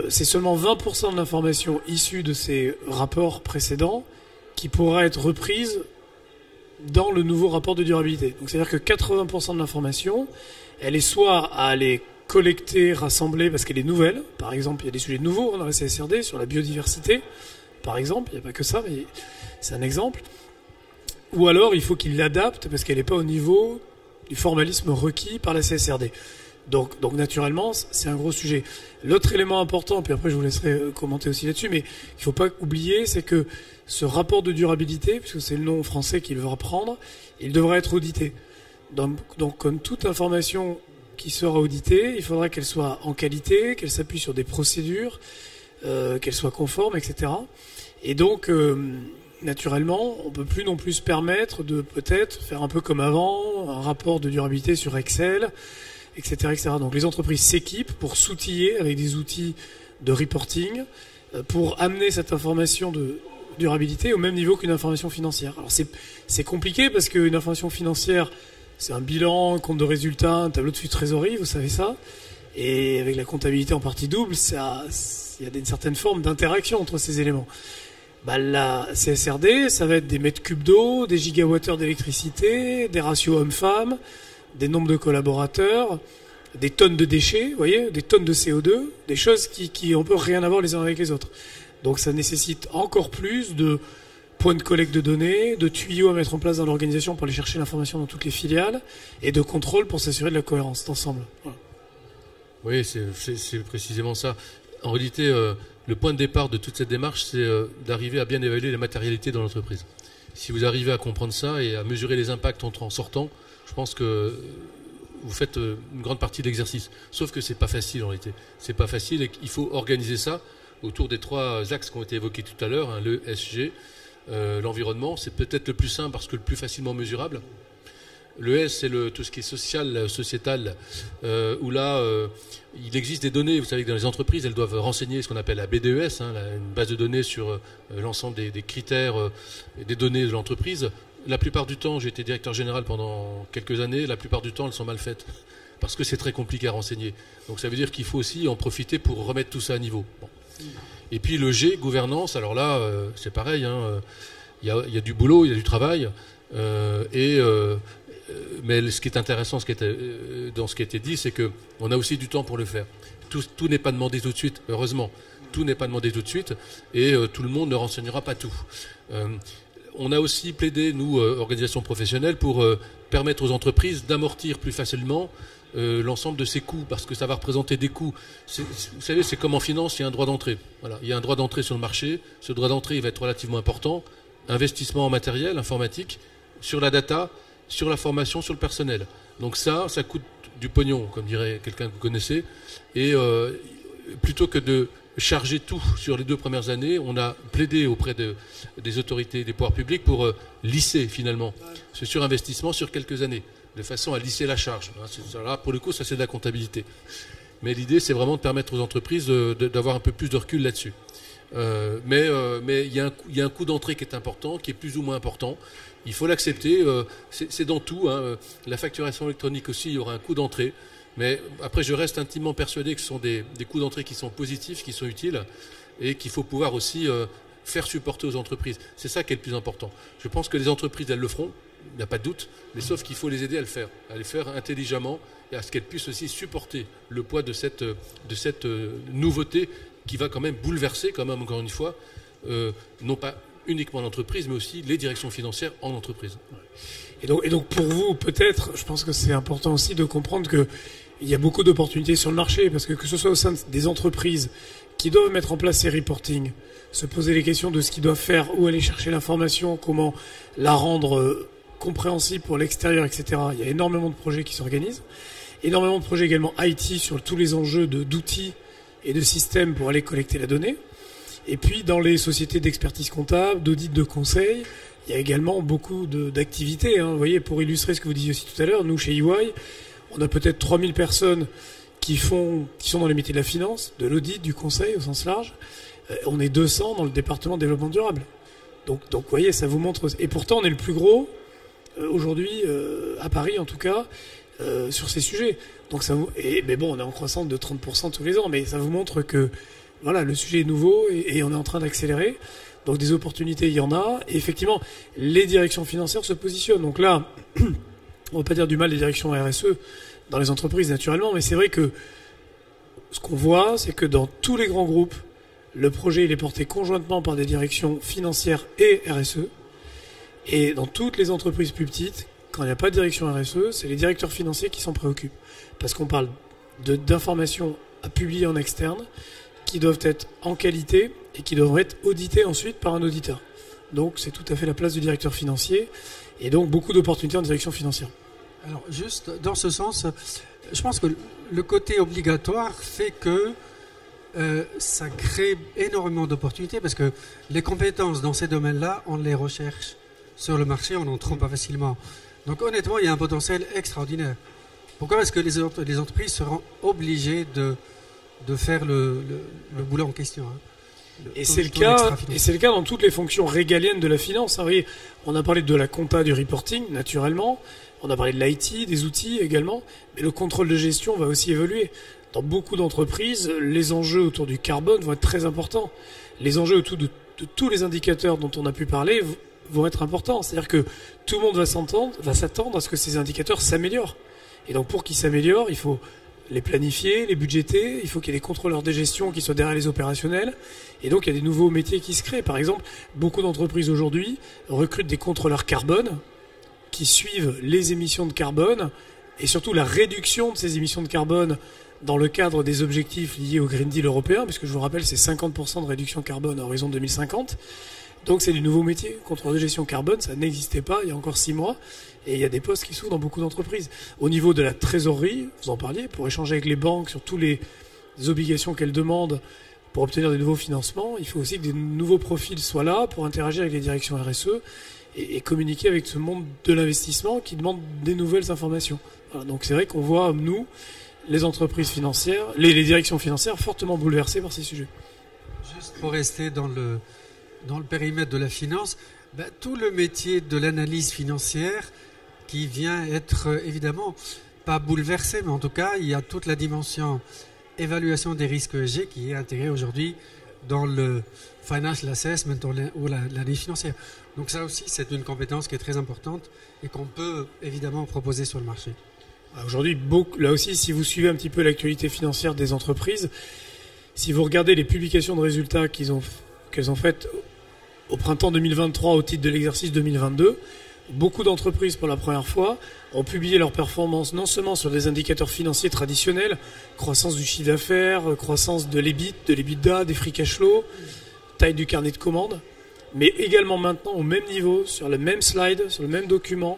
[SPEAKER 2] c'est seulement 20% de l'information issue de ces rapports précédents qui pourra être reprise dans le nouveau rapport de durabilité. Donc c'est-à-dire que 80% de l'information, elle est soit à aller collecter, rassembler, parce qu'elle est nouvelle. Par exemple, il y a des sujets nouveaux dans la CSRD, sur la biodiversité, par exemple, il n'y a pas que ça, mais c'est un exemple. Ou alors, il faut qu'il l'adapte parce qu'elle n'est pas au niveau du formalisme requis par la CSRD. Donc naturellement, c'est un gros sujet. L'autre élément important, puis après je vous laisserai commenter aussi là-dessus, mais il ne faut pas oublier, c'est que ce rapport de durabilité, puisque c'est le nom français qu'il devra prendre, il devra être audité. Donc comme toute information qui sera auditée, il faudra qu'elle soit en qualité, qu'elle s'appuie sur des procédures, qu'elle soit conforme, etc. Et donc... naturellement, on ne peut plus non plus se permettre de peut-être faire un peu comme avant, un rapport de durabilité sur Excel, etc., etc. Donc les entreprises s'équipent pour s'outiller avec des outils de reporting, pour amener cette information durabilité au même niveau qu'une information financière. Alors c'est compliqué parce qu'une information financière, c'est un bilan, un compte de résultats, un tableau de flux de trésorerie, vous savez ça. Et avec la comptabilité en partie double, il y a une certaine forme d'interaction entre ces éléments. La CSRD, ça va être des mètres cubes d'eau, des gigawattheures d'électricité, des ratios hommes-femmes, des nombres de collaborateurs, des tonnes de déchets, vous voyez, des tonnes de CO2, des choses qui on peut rien avoir les uns avec les autres. Donc ça nécessite encore plus de points de collecte de données, de tuyaux à mettre en place dans l'organisation pour aller chercher l'information dans toutes les filiales, et de contrôle pour s'assurer de la cohérence d'ensemble. Voilà.
[SPEAKER 4] Oui, c'est précisément ça. En réalité, le point de départ de toute cette démarche, c'est d'arriver à bien évaluer les matérialités dans l'entreprise. Si vous arrivez à comprendre ça et à mesurer les impacts en sortant, je pense que vous faites une grande partie de l'exercice. Sauf que c'est pas facile en réalité. C'est pas facile et qu'il faut organiser ça autour des 3 axes qui ont été évoqués tout à l'heure, hein, le SG, l'environnement, c'est peut-être le plus simple parce que le plus facilement mesurable. Le S, c'est tout ce qui est social, sociétal, où là, il existe des données. Vous savez que dans les entreprises, elles doivent renseigner ce qu'on appelle la BDES, hein, une base de données sur l'ensemble des critères et des données de l'entreprise. La plupart du temps, j'ai été directeur général pendant quelques années, la plupart du temps, elles sont mal faites, parce que c'est très compliqué à renseigner. Donc ça veut dire qu'il faut aussi en profiter pour remettre tout ça à niveau. Bon. Et puis le G, gouvernance, alors là, c'est pareil, hein, y a du boulot, il y a du travail, mais ce qui est intéressant dans ce qui a été dit, c'est qu'on a aussi du temps pour le faire. Tout n'est pas demandé tout de suite, heureusement. Tout n'est pas demandé tout de suite, et tout le monde ne renseignera pas tout. On a aussi plaidé, nous, organisations professionnelles, pour permettre aux entreprises d'amortir plus facilement l'ensemble de ces coûts, parce que ça va représenter des coûts. Vous savez, c'est comme en finance, il y a un droit d'entrée. Voilà, il y a un droit d'entrée sur le marché. Ce droit d'entrée, il va être relativement important. Investissement en matériel, informatique, sur la data, sur la formation, sur le personnel. Donc ça coûte du pognon, comme dirait quelqu'un que vous connaissez. Et plutôt que de charger tout sur les 2 premières années, on a plaidé auprès des autorités, des pouvoirs publics pour lisser finalement ce surinvestissement sur quelques années, de façon à lisser la charge. Là, pour le coup, ça c'est de la comptabilité. Mais l'idée, c'est vraiment de permettre aux entreprises d'avoir un peu plus de recul là-dessus. Mais il y a un coût d'entrée qui est important, qui est plus ou moins important. Il faut l'accepter. C'est dans tout. Hein. La facturation électronique aussi, il y aura un coût d'entrée. Mais après, je reste intimement persuadé que ce sont des coûts d'entrée qui sont positifs, qui sont utiles, et qu'il faut pouvoir aussi faire supporter aux entreprises. C'est ça qui est le plus important. Je pense que les entreprises, elles le feront, il n'y a pas de doute, mais sauf qu'il faut les aider à le faire intelligemment, et à ce qu'elles puissent aussi supporter le poids de cette nouveauté qui va quand même bouleverser, quand même, encore une fois, non pas uniquement l'entreprise, mais aussi les directions financières en entreprise.
[SPEAKER 2] Et donc pour vous, peut-être, je pense que c'est important aussi de comprendre qu'il y a beaucoup d'opportunités sur le marché, parce que ce soit au sein des entreprises qui doivent mettre en place ces reporting, se poser les questions de ce qu'ils doivent faire, où aller chercher l'information, comment la rendre compréhensible pour l'extérieur, etc. Il y a énormément de projets qui s'organisent, énormément de projets également IT sur tous les enjeux d'outils et de systèmes pour aller collecter la donnée. Et puis dans les sociétés d'expertise comptable, d'audit de conseil, il y a également beaucoup d'activités. Hein. Vous voyez, pour illustrer ce que vous disiez aussi tout à l'heure, nous chez EY, on a peut-être 3000 personnes qui sont dans les métiers de la finance, de l'audit, du conseil au sens large. On est 200 dans le département de développement durable. Donc vous voyez, ça vous montre. Et pourtant, on est le plus gros aujourd'hui, à Paris en tout cas, sur ces sujets. Donc mais bon, on est en croissance de 30% tous les ans, mais ça vous montre que voilà, le sujet est nouveau et on est en train d'accélérer. Donc des opportunités, il y en a. Et effectivement, les directions financières se positionnent. Donc là, on ne va pas dire du mal des directions RSE dans les entreprises naturellement, mais c'est vrai que ce qu'on voit, c'est que dans tous les grands groupes, le projet il est porté conjointement par des directions financières et RSE. Et dans toutes les entreprises plus petites, quand il n'y a pas de direction RSE, c'est les directeurs financiers qui s'en préoccupent. Parce qu'on parle d'informations à publier en externe, qui doivent être en qualité et qui doivent être auditées ensuite par un auditeur. Donc c'est tout à fait la place du directeur financier et donc beaucoup d'opportunités en direction financière.
[SPEAKER 3] Alors juste dans ce sens, je pense que le côté obligatoire fait que ça crée énormément d'opportunités parce que les compétences dans ces domaines-là, on les recherche sur le marché, on n'en trouve pas facilement. Donc honnêtement, il y a un potentiel extraordinaire. Pourquoi est-ce que les entreprises seront obligées de faire le boulot en question, hein?
[SPEAKER 2] Et c'est le cas dans toutes les fonctions régaliennes de la finance. Vous voyez, on a parlé de la compta, du reporting, naturellement. On a parlé de l'IT, des outils également. Mais le contrôle de gestion va aussi évoluer. Dans beaucoup d'entreprises, les enjeux autour du carbone vont être très importants. Les enjeux autour de tous les indicateurs dont on a pu parler vont être importants. C'est-à-dire que tout le monde va s'attendre à ce que ces indicateurs s'améliorent. Et donc pour qu'ils s'améliorent, il faut les planifier, les budgéter, il faut qu'il y ait des contrôleurs de gestion qui soient derrière les opérationnels. Et donc il y a des nouveaux métiers qui se créent. Par exemple, beaucoup d'entreprises aujourd'hui recrutent des contrôleurs carbone qui suivent les émissions de carbone et surtout la réduction de ces émissions de carbone dans le cadre des objectifs liés au Green Deal européen, puisque je vous rappelle, c'est 50% de réduction carbone à horizon 2050. Donc c'est du nouveau métier. Contrôleur de gestion carbone, ça n'existait pas il y a encore 6 mois. Et il y a des postes qui s'ouvrent dans beaucoup d'entreprises. Au niveau de la trésorerie, vous en parliez, pour échanger avec les banques sur toutes les obligations qu'elles demandent pour obtenir des nouveaux financements, il faut aussi que des nouveaux profils soient là pour interagir avec les directions RSE et communiquer avec ce monde de l'investissement qui demande des nouvelles informations. Voilà, donc c'est vrai qu'on voit, nous, les entreprises financières, les directions financières fortement bouleversées par ces sujets.
[SPEAKER 3] Juste pour rester dans le périmètre de la finance, tout le métier de l'analyse financière qui vient être évidemment pas bouleversé, mais en tout cas, il y a toute la dimension évaluation des risques ESG qui est intégrée aujourd'hui dans le financial assessment ou l'analyse financière. Donc ça aussi, c'est une compétence qui est très importante et qu'on peut évidemment proposer sur le marché.
[SPEAKER 2] Aujourd'hui, là aussi, si vous suivez un petit peu l'actualité financière des entreprises, si vous regardez les publications de résultats qu'elles ont faites au printemps 2023 au titre de l'exercice 2022, beaucoup d'entreprises, pour la première fois, ont publié leurs performances non seulement sur des indicateurs financiers traditionnels, croissance du chiffre d'affaires, croissance de l'EBIT, de l'EBITDA, des free cash flow, taille du carnet de commandes, mais également maintenant au même niveau, sur le même slide, sur le même document,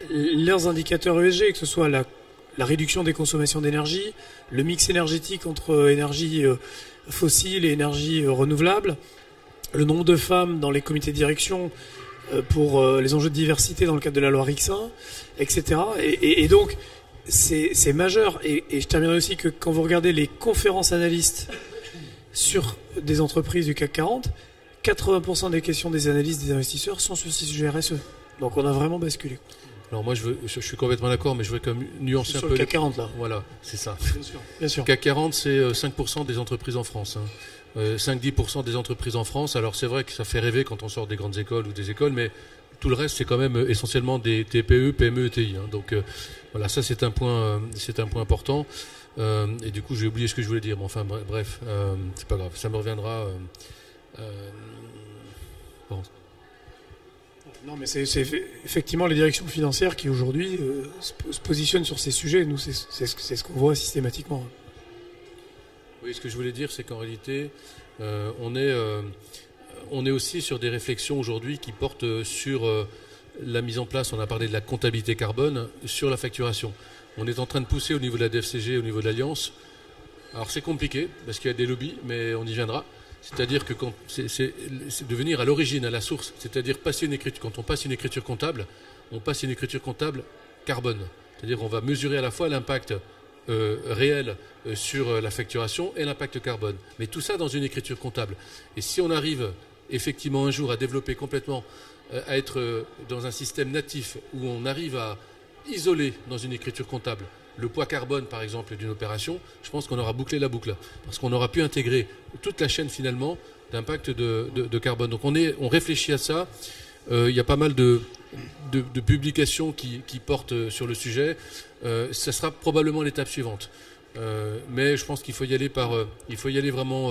[SPEAKER 2] leurs indicateurs ESG, que ce soit la réduction des consommations d'énergie, le mix énergétique entre énergie fossile et énergie renouvelable, le nombre de femmes dans les comités de direction pour les enjeux de diversité dans le cadre de la loi Rixin, etc. Et donc, c'est majeur. Et je terminerai aussi que quand vous regardez les conférences analystes sur des entreprises du CAC 40, 80% des questions des analystes des investisseurs sont sur ces sujets RSE. Donc on a vraiment basculé.
[SPEAKER 4] Alors moi, je suis complètement d'accord, mais je voudrais quand même nuancer un peu.
[SPEAKER 2] Sur le CAC 40, là.
[SPEAKER 4] Voilà, c'est ça.
[SPEAKER 2] Bien sûr.
[SPEAKER 4] CAC 40, c'est 5% des entreprises en France. 5-10% des entreprises en France. Alors c'est vrai que ça fait rêver quand on sort des grandes écoles ou des écoles, mais tout le reste, c'est quand même essentiellement des TPE, PME, ETI. Donc voilà, ça c'est un point important. Et du coup, j'ai oublié ce que je voulais dire. Mais enfin, bref, c'est pas grave, ça me reviendra. Bon.
[SPEAKER 2] Non, mais c'est effectivement les directions financières qui aujourd'hui se positionnent sur ces sujets. Nous, c'est ce qu'on voit systématiquement.
[SPEAKER 4] Oui, ce que je voulais dire, c'est qu'en réalité, on est aussi sur des réflexions aujourd'hui qui portent sur la mise en place, on a parlé de la comptabilité carbone, sur la facturation. On est en train de pousser au niveau de la DFCG, au niveau de l'Alliance. Alors c'est compliqué, parce qu'il y a des lobbies, mais on y viendra. C'est-à-dire que c'est de venir à l'origine, à la source. C'est-à-dire quand on passe une écriture comptable, on passe une écriture comptable carbone. C'est-à-dire qu'on va mesurer à la fois l'impact réel sur la facturation et l'impact carbone. Mais tout ça dans une écriture comptable. Et si on arrive effectivement un jour à développer complètement, à être dans un système natif où on arrive à isoler dans une écriture comptable le poids carbone, par exemple, d'une opération, je pense qu'on aura bouclé la boucle. Parce qu'on aura pu intégrer toute la chaîne, finalement, d'impact de carbone. Donc on réfléchit à ça. Il y a pas mal de publications qui portent sur le sujet. Ça sera probablement l'étape suivante. Mais je pense qu'il faut y aller vraiment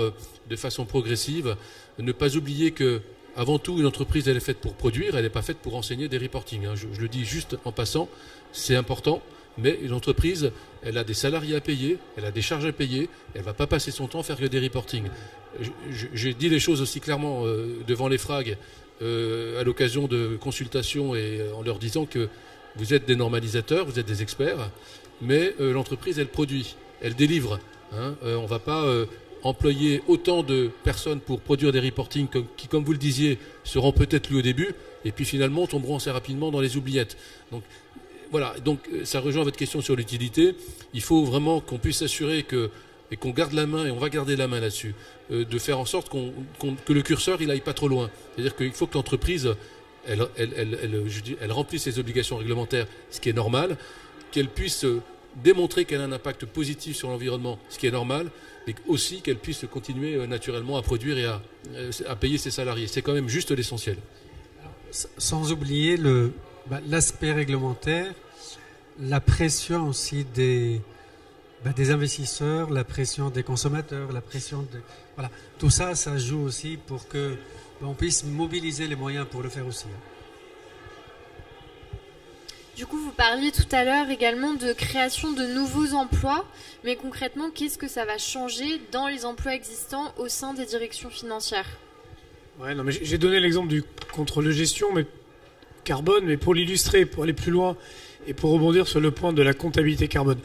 [SPEAKER 4] de façon progressive. Ne pas oublier que, avant tout, une entreprise, elle est faite pour produire, elle n'est pas faite pour enseigner des reporting. Je le dis juste en passant, c'est important. Mais une entreprise, elle a des salariés à payer, elle a des charges à payer, elle ne va pas passer son temps à faire que des reporting. J'ai dit les choses aussi clairement devant les FRAG à l'occasion de consultations et en leur disant que vous êtes des normalisateurs, vous êtes des experts, mais l'entreprise, elle produit, elle délivre. On ne va pas employer autant de personnes pour produire des reportings qui, comme vous le disiez, seront peut-être lus au début et puis finalement tomberont assez rapidement dans les oubliettes. Donc, voilà, donc ça rejoint votre question sur l'utilité. Il faut vraiment qu'on puisse s'assurer que et qu'on garde la main, et on va garder la main là-dessus, de faire en sorte que le curseur il aille pas trop loin. C'est-à-dire qu'il faut que l'entreprise elle remplisse ses obligations réglementaires, ce qui est normal, qu'elle puisse démontrer qu'elle a un impact positif sur l'environnement, ce qui est normal, mais aussi qu'elle puisse continuer naturellement à produire et à payer ses salariés. C'est quand même juste l'essentiel.
[SPEAKER 3] Sans oublier l'aspect réglementaire, la pression aussi des investisseurs, la pression des consommateurs, la pression voilà, tout ça, ça joue aussi pour que on puisse mobiliser les moyens pour le faire aussi.
[SPEAKER 1] Du coup, vous parliez tout à l'heure également de création de nouveaux emplois, mais concrètement, qu'est-ce que ça va changer dans les emplois existants au sein des directions financières ?
[SPEAKER 2] Ouais, non, mais j'ai donné l'exemple du contrôle de gestion, mais carbone, mais pour l'illustrer, pour aller plus loin et pour rebondir sur le point de la comptabilité carbone.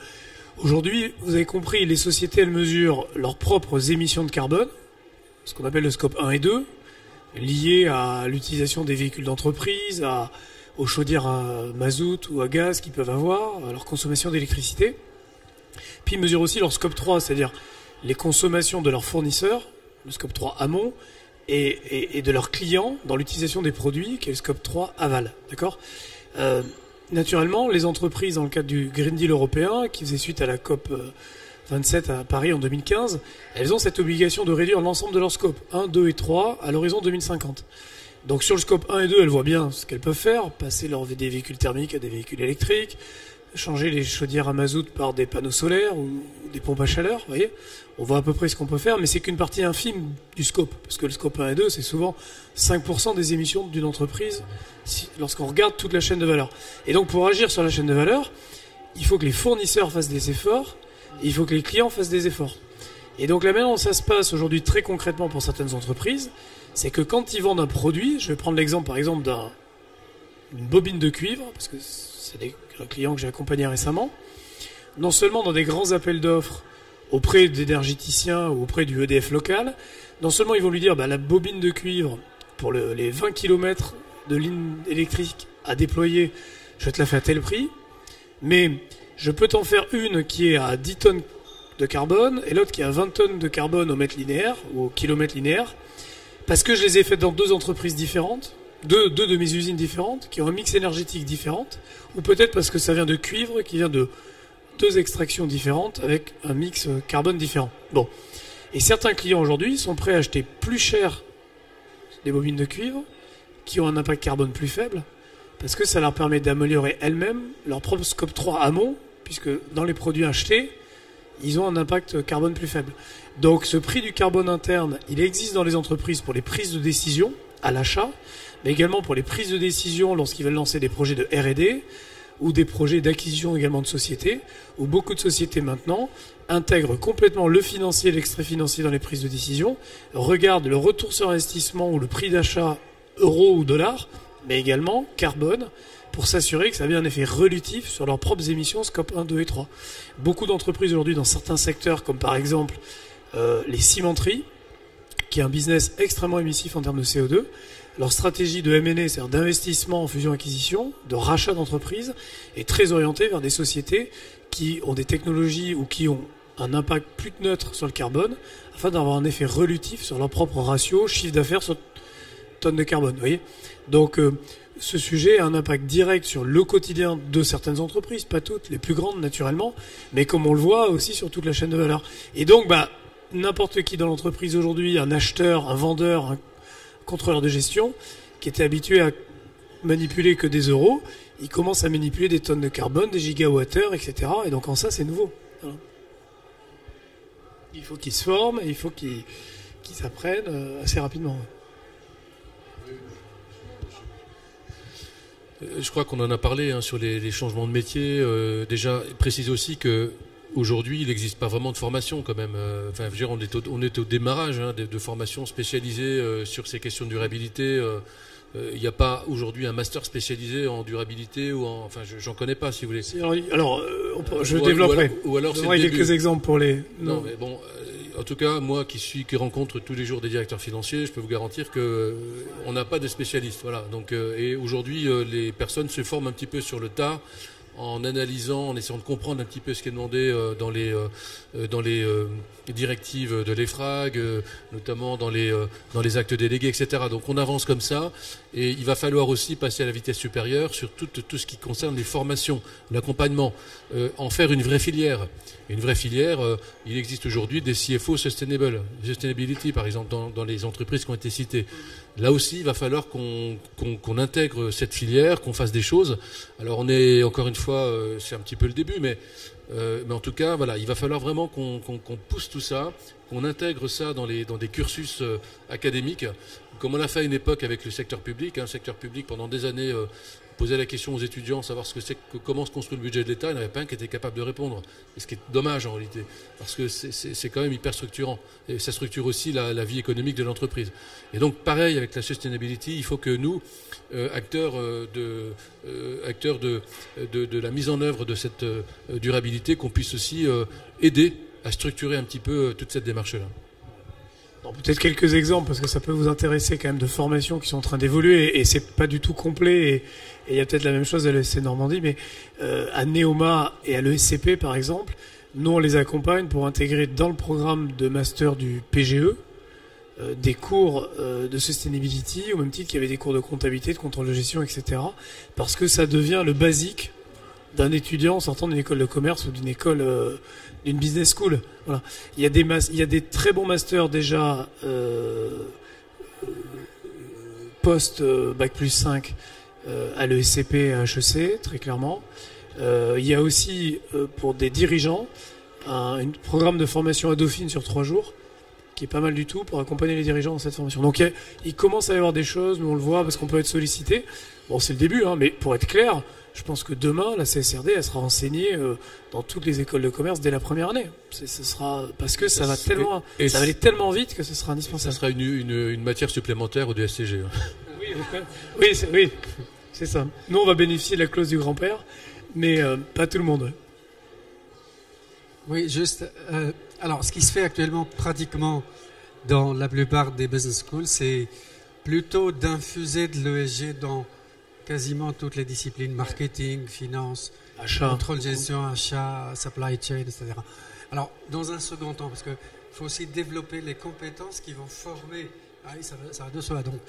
[SPEAKER 2] Aujourd'hui, vous avez compris, les sociétés, elles mesurent leurs propres émissions de carbone, ce qu'on appelle le scope 1 et 2, liées à l'utilisation des véhicules d'entreprise, aux chaudières à mazout ou à gaz qu'ils peuvent avoir, à leur consommation d'électricité. Puis ils mesurent aussi leur scope 3, c'est-à-dire les consommations de leurs fournisseurs, le scope 3 amont, et de leurs clients dans l'utilisation des produits, qui est le scope 3 aval. D'accord ? Naturellement, les entreprises, dans le cadre du Green Deal européen, qui faisait suite à la COP 27 à Paris en 2015, elles ont cette obligation de réduire l'ensemble de leurs scopes 1, 2 et 3 à l'horizon 2050. Donc sur le scope 1 et 2, elles voient bien ce qu'elles peuvent faire, passer des véhicules thermiques à des véhicules électriques, changer les chaudières à mazout par des panneaux solaires ou des pompes à chaleur, vous voyez. On voit à peu près ce qu'on peut faire, mais c'est qu'une partie infime du scope, parce que le scope 1 et 2, c'est souvent 5% des émissions d'une entreprise lorsqu'on regarde toute la chaîne de valeur. Et donc pour agir sur la chaîne de valeur, il faut que les fournisseurs fassent des efforts, et il faut que les clients fassent des efforts. Et donc la manière dont ça se passe aujourd'hui très concrètement pour certaines entreprises, c'est que quand ils vendent un produit, je vais prendre l'exemple par exemple d'une bobine de cuivre, parce que c'est un client que j'ai accompagné récemment, non seulement dans des grands appels d'offres auprès d'énergéticiens ou auprès du EDF local, non seulement ils vont lui dire la bobine de cuivre pour les 20 km de ligne électrique à déployer, je te la fais à tel prix, mais je peux t'en faire une qui est à 10 tonnes de carbone et l'autre qui est à 20 tonnes de carbone au mètre linéaire ou au kilomètre linéaire, parce que je les ai faites dans deux entreprises différentes, deux de mes usines différentes, qui ont un mix énergétique différent, ou peut-être parce que ça vient de cuivre, qui vient de deux extractions différentes, avec un mix carbone différent. Bon. Et certains clients aujourd'hui sont prêts à acheter plus cher des bobines de cuivre, qui ont un impact carbone plus faible, parce que ça leur permet d'améliorer elles-mêmes leur propre scope 3 amont, puisque dans les produits achetés, ils ont un impact carbone plus faible. Donc ce prix du carbone interne, il existe dans les entreprises pour les prises de décision à l'achat, mais également pour les prises de décision lorsqu'ils veulent lancer des projets de R&D ou des projets d'acquisition également de sociétés, où beaucoup de sociétés maintenant intègrent complètement le financier et l'extrait financier dans les prises de décision, regardent le retour sur investissement ou le prix d'achat euro ou dollar, mais également carbone, pour s'assurer que ça a bien un effet relutif sur leurs propres émissions scope 1, 2 et 3. Beaucoup d'entreprises aujourd'hui dans certains secteurs, comme par exemple les cimenteries, qui est un business extrêmement émissif en termes de CO2, leur stratégie de M&A, c'est-à-dire d'investissement en fusion-acquisition, de rachat d'entreprises, est très orientée vers des sociétés qui ont des technologies ou qui ont un impact plus neutre sur le carbone, afin d'avoir un effet relutif sur leur propre ratio, chiffre d'affaires sur tonnes de carbone. Vous voyez ? Donc ce sujet a un impact direct sur le quotidien de certaines entreprises, pas toutes, les plus grandes naturellement, mais comme on le voit aussi sur toute la chaîne de valeur. Et donc n'importe qui dans l'entreprise aujourd'hui, un acheteur, un vendeur, un contrôleur de gestion, qui était habitué à manipuler que des euros, il commence à manipuler des tonnes de carbone, des gigawattheures, etc. Et donc en ça, c'est nouveau. Voilà. Il faut qu'ils se forment et il faut qu'ils s'apprennent assez rapidement.
[SPEAKER 4] Je crois qu'on en a parlé sur les changements de métier. Déjà, préciser aussi que aujourd'hui, il n'existe pas vraiment de formation quand même. On est au démarrage de formations spécialisées sur ces questions de durabilité. Il n'y a pas aujourd'hui un master spécialisé en durabilité ou j'en connais pas si vous voulez.
[SPEAKER 2] Alors, je développerai.
[SPEAKER 4] Ou alors
[SPEAKER 2] c'est quelques exemples pour les.
[SPEAKER 4] Non, mais bon. En tout cas, moi qui rencontre tous les jours des directeurs financiers, je peux vous garantir qu'on n'a pas de spécialistes. Voilà. Donc, et aujourd'hui, les personnes se forment un petit peu sur le tas en analysant, en essayant de comprendre un petit peu ce qui est demandé dans les directives de l'EFRAG, notamment dans les actes délégués, etc. Donc on avance comme ça, et il va falloir aussi passer à la vitesse supérieure sur tout ce qui concerne les formations, l'accompagnement, en faire une vraie filière. Une vraie filière, il existe aujourd'hui des CFO Sustainability, par exemple, dans les entreprises qui ont été citées. Là aussi, il va falloir qu'on intègre cette filière, qu'on fasse des choses. Alors on est, encore une fois, c'est un petit peu le début, mais en tout cas, voilà, il va falloir vraiment qu'on pousse tout ça, qu'on intègre ça dans des cursus académiques, comme on l'a fait à une époque avec le secteur public. Le secteur public, pendant des années, posait la question aux étudiants, savoir comment se construit le budget de l'État. Il n'y en avait pas un qui était capable de répondre. Et ce qui est dommage en réalité, parce que c'est quand même hyper structurant. Et ça structure aussi la vie économique de l'entreprise. Et donc, pareil avec la sustainability, il faut que nous, acteurs de la mise en œuvre de cette durabilité, qu'on puisse aussi aider à structurer un petit peu toute cette démarche-là.
[SPEAKER 2] Peut-être quelques exemples, parce que ça peut vous intéresser quand même, de formations qui sont en train d'évoluer, et c'est pas du tout complet, et il y a peut-être la même chose à l'ESC Normandie, mais à Neoma et à l'ESCP par exemple, nous on les accompagne pour intégrer dans le programme de master du PGE des cours de sustainability, au même titre qu'il y avait des cours de comptabilité, de contrôle de gestion, etc. Parce que ça devient le basique d'un étudiant sortant d'une école de commerce ou d'une école d'une business school. Voilà. Il y a des très bons masters déjà post bac plus 5 à l'ESCP et à HEC, très clairement. Il y a aussi pour des dirigeants un programme de formation à Dauphine sur 3 jours qui est pas mal du tout pour accompagner les dirigeants dans cette formation. Donc il commence à y avoir des choses, nous on le voit parce qu'on peut être sollicité. Bon, c'est le début, hein, mais pour être clair, je pense que demain, la CSRD, elle sera enseignée dans toutes les écoles de commerce dès la première année. Ce sera parce que ça va aller tellement vite que ce sera indispensable.
[SPEAKER 4] Ça sera une matière supplémentaire au DSCG.
[SPEAKER 2] Oui, c'est ça. Nous, on va bénéficier de la clause du grand-père, mais pas tout le monde.
[SPEAKER 3] Oui, juste. Alors, ce qui se fait actuellement pratiquement dans la plupart des business schools, c'est plutôt d'infuser de l'ESG dans quasiment toutes les disciplines, marketing, finance,
[SPEAKER 2] achat,
[SPEAKER 3] contrôle, gestion, achat, supply chain, etc. Alors, dans un second temps, parce qu'il faut aussi développer les compétences qui vont former, ça va de soi, donc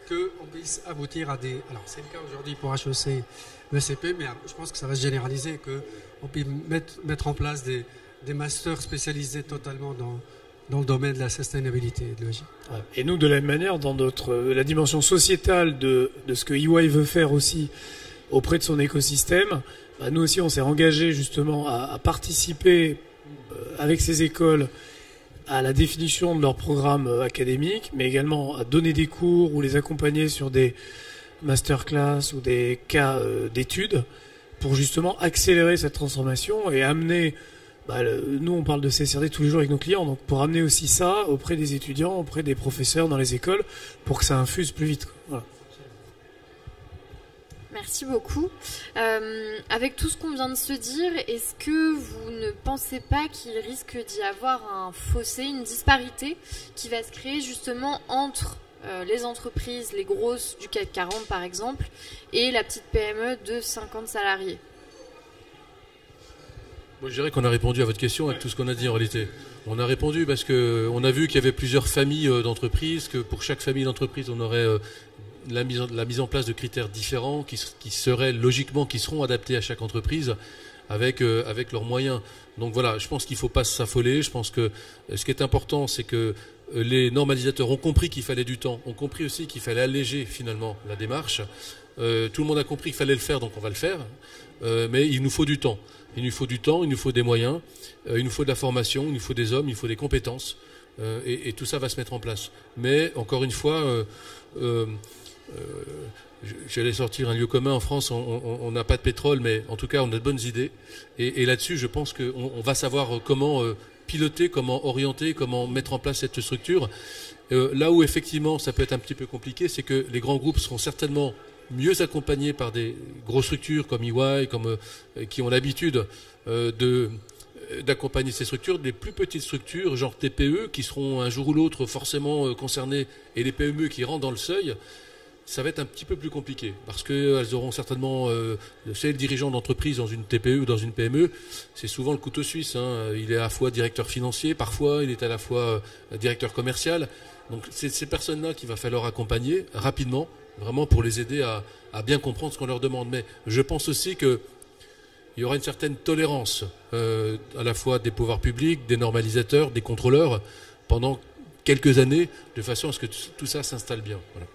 [SPEAKER 3] qu'on puisse aboutir à des... Alors, c'est le cas aujourd'hui pour HEC, ECP, mais je pense que ça va se généraliser, qu'on puisse mettre en place des masters spécialisés totalement dans le domaine de la sustainability et de l'ESG.
[SPEAKER 2] Et nous, de la même manière, dans la dimension sociétale de ce que EY veut faire aussi auprès de son écosystème, nous aussi, on s'est engagé justement à participer avec ces écoles à la définition de leurs programmes académiques, mais également à donner des cours ou les accompagner sur des masterclass ou des cas d'études pour justement accélérer cette transformation et amener... nous, on parle de CSRD tous les jours avec nos clients, donc pour amener aussi ça auprès des étudiants, auprès des professeurs dans les écoles, pour que ça infuse plus vite. Voilà.
[SPEAKER 1] Merci beaucoup. Avec tout ce qu'on vient de se dire, est-ce que vous ne pensez pas qu'il risque d'y avoir un fossé, une disparité qui va se créer justement entre les entreprises, les grosses du CAC 40 par exemple, et la petite PME de 50 salariés ?
[SPEAKER 4] Moi, je dirais qu'on a répondu à votre question avec tout ce qu'on a dit en réalité. On a répondu parce qu'on a vu qu'il y avait plusieurs familles d'entreprises, que pour chaque famille d'entreprise, on aurait la mise en place de critères différents qui seraient logiquement, qui seront adaptés à chaque entreprise avec leurs moyens. Donc voilà, je pense qu'il ne faut pas s'affoler. Je pense que ce qui est important, c'est que les normalisateurs ont compris qu'il fallait du temps, ont compris aussi qu'il fallait alléger finalement la démarche. Tout le monde a compris qu'il fallait le faire, donc on va le faire. Mais il nous faut du temps. Il nous faut du temps, il nous faut des moyens, il nous faut de la formation, il nous faut des hommes, il faut des compétences. Et tout ça va se mettre en place. Mais, encore une fois, j'allais sortir un lieu commun en France, on n'a pas de pétrole, mais en tout cas, on a de bonnes idées. Et là-dessus, je pense qu'on va savoir comment piloter, comment orienter, comment mettre en place cette structure. Là où, effectivement, ça peut être un petit peu compliqué, c'est que les grands groupes seront certainement mieux accompagnés par des grosses structures comme EY, qui ont l'habitude d'accompagner ces structures, des plus petites structures, genre TPE, qui seront un jour ou l'autre forcément concernées, et les PME qui rentrent dans le seuil, ça va être un petit peu plus compliqué parce qu'elles auront certainement, vous savez, le dirigeant d'entreprise dans une TPE ou dans une PME, c'est souvent le couteau suisse. Hein. Il est à la fois directeur financier, parfois il est à la fois directeur commercial. Donc c'est ces personnes-là qu'il va falloir accompagner rapidement, vraiment pour les aider à bien comprendre ce qu'on leur demande. Mais je pense aussi qu'il y aura une certaine tolérance à la fois des pouvoirs publics, des normalisateurs, des contrôleurs pendant quelques années, de façon à ce que tout ça s'installe bien. Voilà.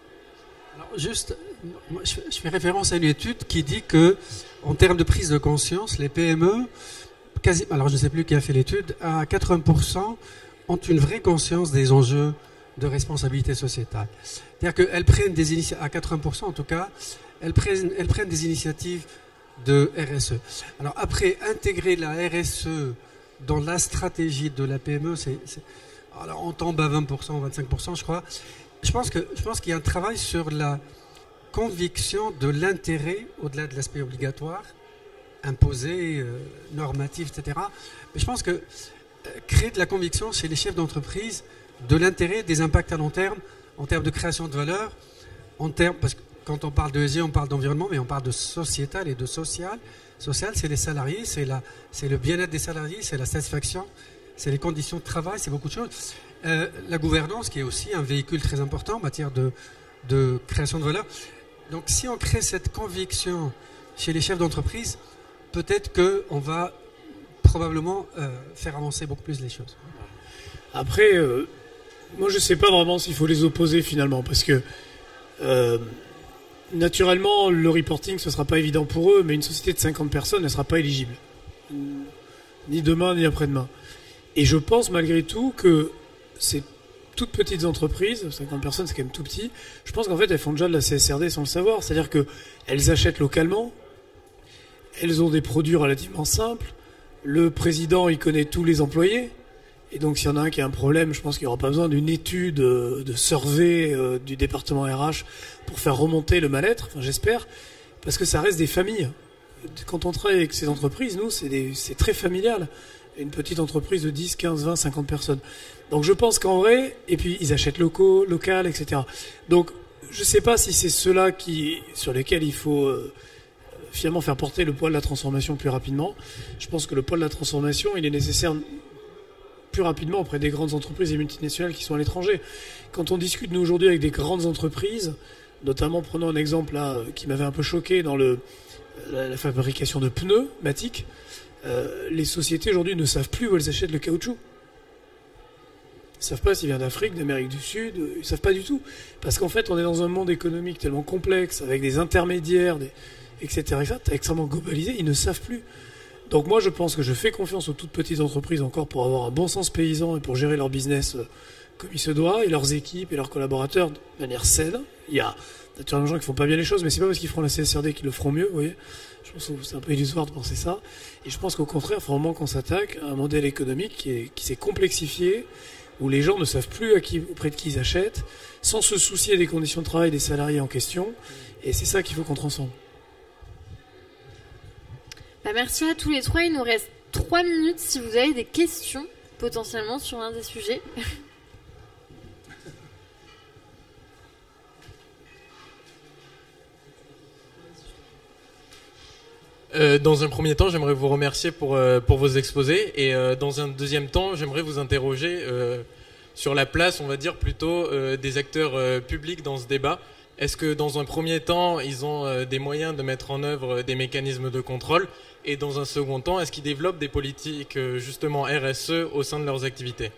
[SPEAKER 3] Alors juste, moi, je fais référence à une étude qui dit que, en termes de prise de conscience, les PME, alors je ne sais plus qui a fait l'étude, à 80% ont une vraie conscience des enjeux de responsabilité sociétale. C'est-à-dire qu'elles prennent des initiatives, à 80% en tout cas, elles prennent des initiatives de RSE. Alors après, intégrer la RSE dans la stratégie de la PME, alors on tombe à 20%, 25%, je crois. Je pense qu'il y a un travail sur la conviction de l'intérêt, au-delà de l'aspect obligatoire, imposé, normatif, etc. Mais je pense que créer de la conviction chez les chefs d'entreprise de l'intérêt des impacts à long terme, en termes de création de valeur, parce que quand on parle de ESG, on parle d'environnement, mais on parle de sociétal et de social. Social, c'est les salariés, c'est le bien-être des salariés, c'est la satisfaction, c'est les conditions de travail, c'est beaucoup de choses. La gouvernance, qui est aussi un véhicule très important en matière de création de valeur. Donc, si on crée cette conviction chez les chefs d'entreprise, peut-être qu'on va probablement faire avancer beaucoup plus les choses.
[SPEAKER 2] Après, moi, je ne sais pas vraiment s'il faut les opposer finalement, parce que naturellement, le reporting, ce ne sera pas évident pour eux, mais une société de 50 personnes ne sera pas éligible. Ni demain, ni après-demain. Et je pense malgré tout que ces toutes petites entreprises, 50 personnes c'est quand même tout petit, je pense qu'en fait elles font déjà de la CSRD sans le savoir. C'est-à-dire qu'elles achètent localement, elles ont des produits relativement simples, le président il connaît tous les employés, et donc s'il y en a un qui a un problème, je pense qu'il n'y aura pas besoin d'une étude de survey du département RH pour faire remonter le mal-être, enfin, j'espère, parce que ça reste des familles. Quand on travaille avec ces entreprises, nous c'est très familial. Une petite entreprise de 10, 15, 20, 50 personnes. Donc je pense qu'en vrai, et puis ils achètent local, etc. Donc je ne sais pas si c'est ceux-là sur lesquels il faut finalement faire porter le poids de la transformation plus rapidement. Je pense que le poids de la transformation, il est nécessaire plus rapidement auprès des grandes entreprises et multinationales qui sont à l'étranger. Quand on discute nous aujourd'hui avec des grandes entreprises, notamment prenons un exemple là qui m'avait un peu choqué dans la fabrication de pneus Matic, les sociétés aujourd'hui ne savent plus où elles achètent le caoutchouc. Ils ne savent pas s'il vient d'Afrique, d'Amérique du Sud, ils ne savent pas du tout. Parce qu'en fait, on est dans un monde économique tellement complexe, avec des intermédiaires, etc., extrêmement globalisé, ils ne savent plus. Donc moi, je pense que je fais confiance aux toutes petites entreprises encore pour avoir un bon sens paysan et pour gérer leur business comme il se doit, et leurs équipes et leurs collaborateurs de manière saine. Il y a naturellement des gens qui font pas bien les choses, mais c'est pas parce qu'ils feront la CSRD qu'ils le feront mieux, vous voyez. Je pense que c'est un peu illusoire de penser ça. Et je pense qu'au contraire, il faut vraiment qu'on s'attaque à un modèle économique qui s'est complexifié, où les gens ne savent plus auprès de qui ils achètent, sans se soucier des conditions de travail des salariés en question. Et c'est ça qu'il faut qu'on transforme.
[SPEAKER 1] Merci à tous les trois. Il nous reste 3 minutes si vous avez des questions potentiellement sur un des sujets.
[SPEAKER 5] Dans un premier temps, j'aimerais vous remercier pour vos exposés, et dans un deuxième temps, j'aimerais vous interroger sur la place, on va dire plutôt, des acteurs publics dans ce débat. Est-ce que dans un premier temps, ils ont des moyens de mettre en œuvre des mécanismes de contrôle, et dans un second temps, est-ce qu'ils développent des politiques justement RSE au sein de leurs activités ?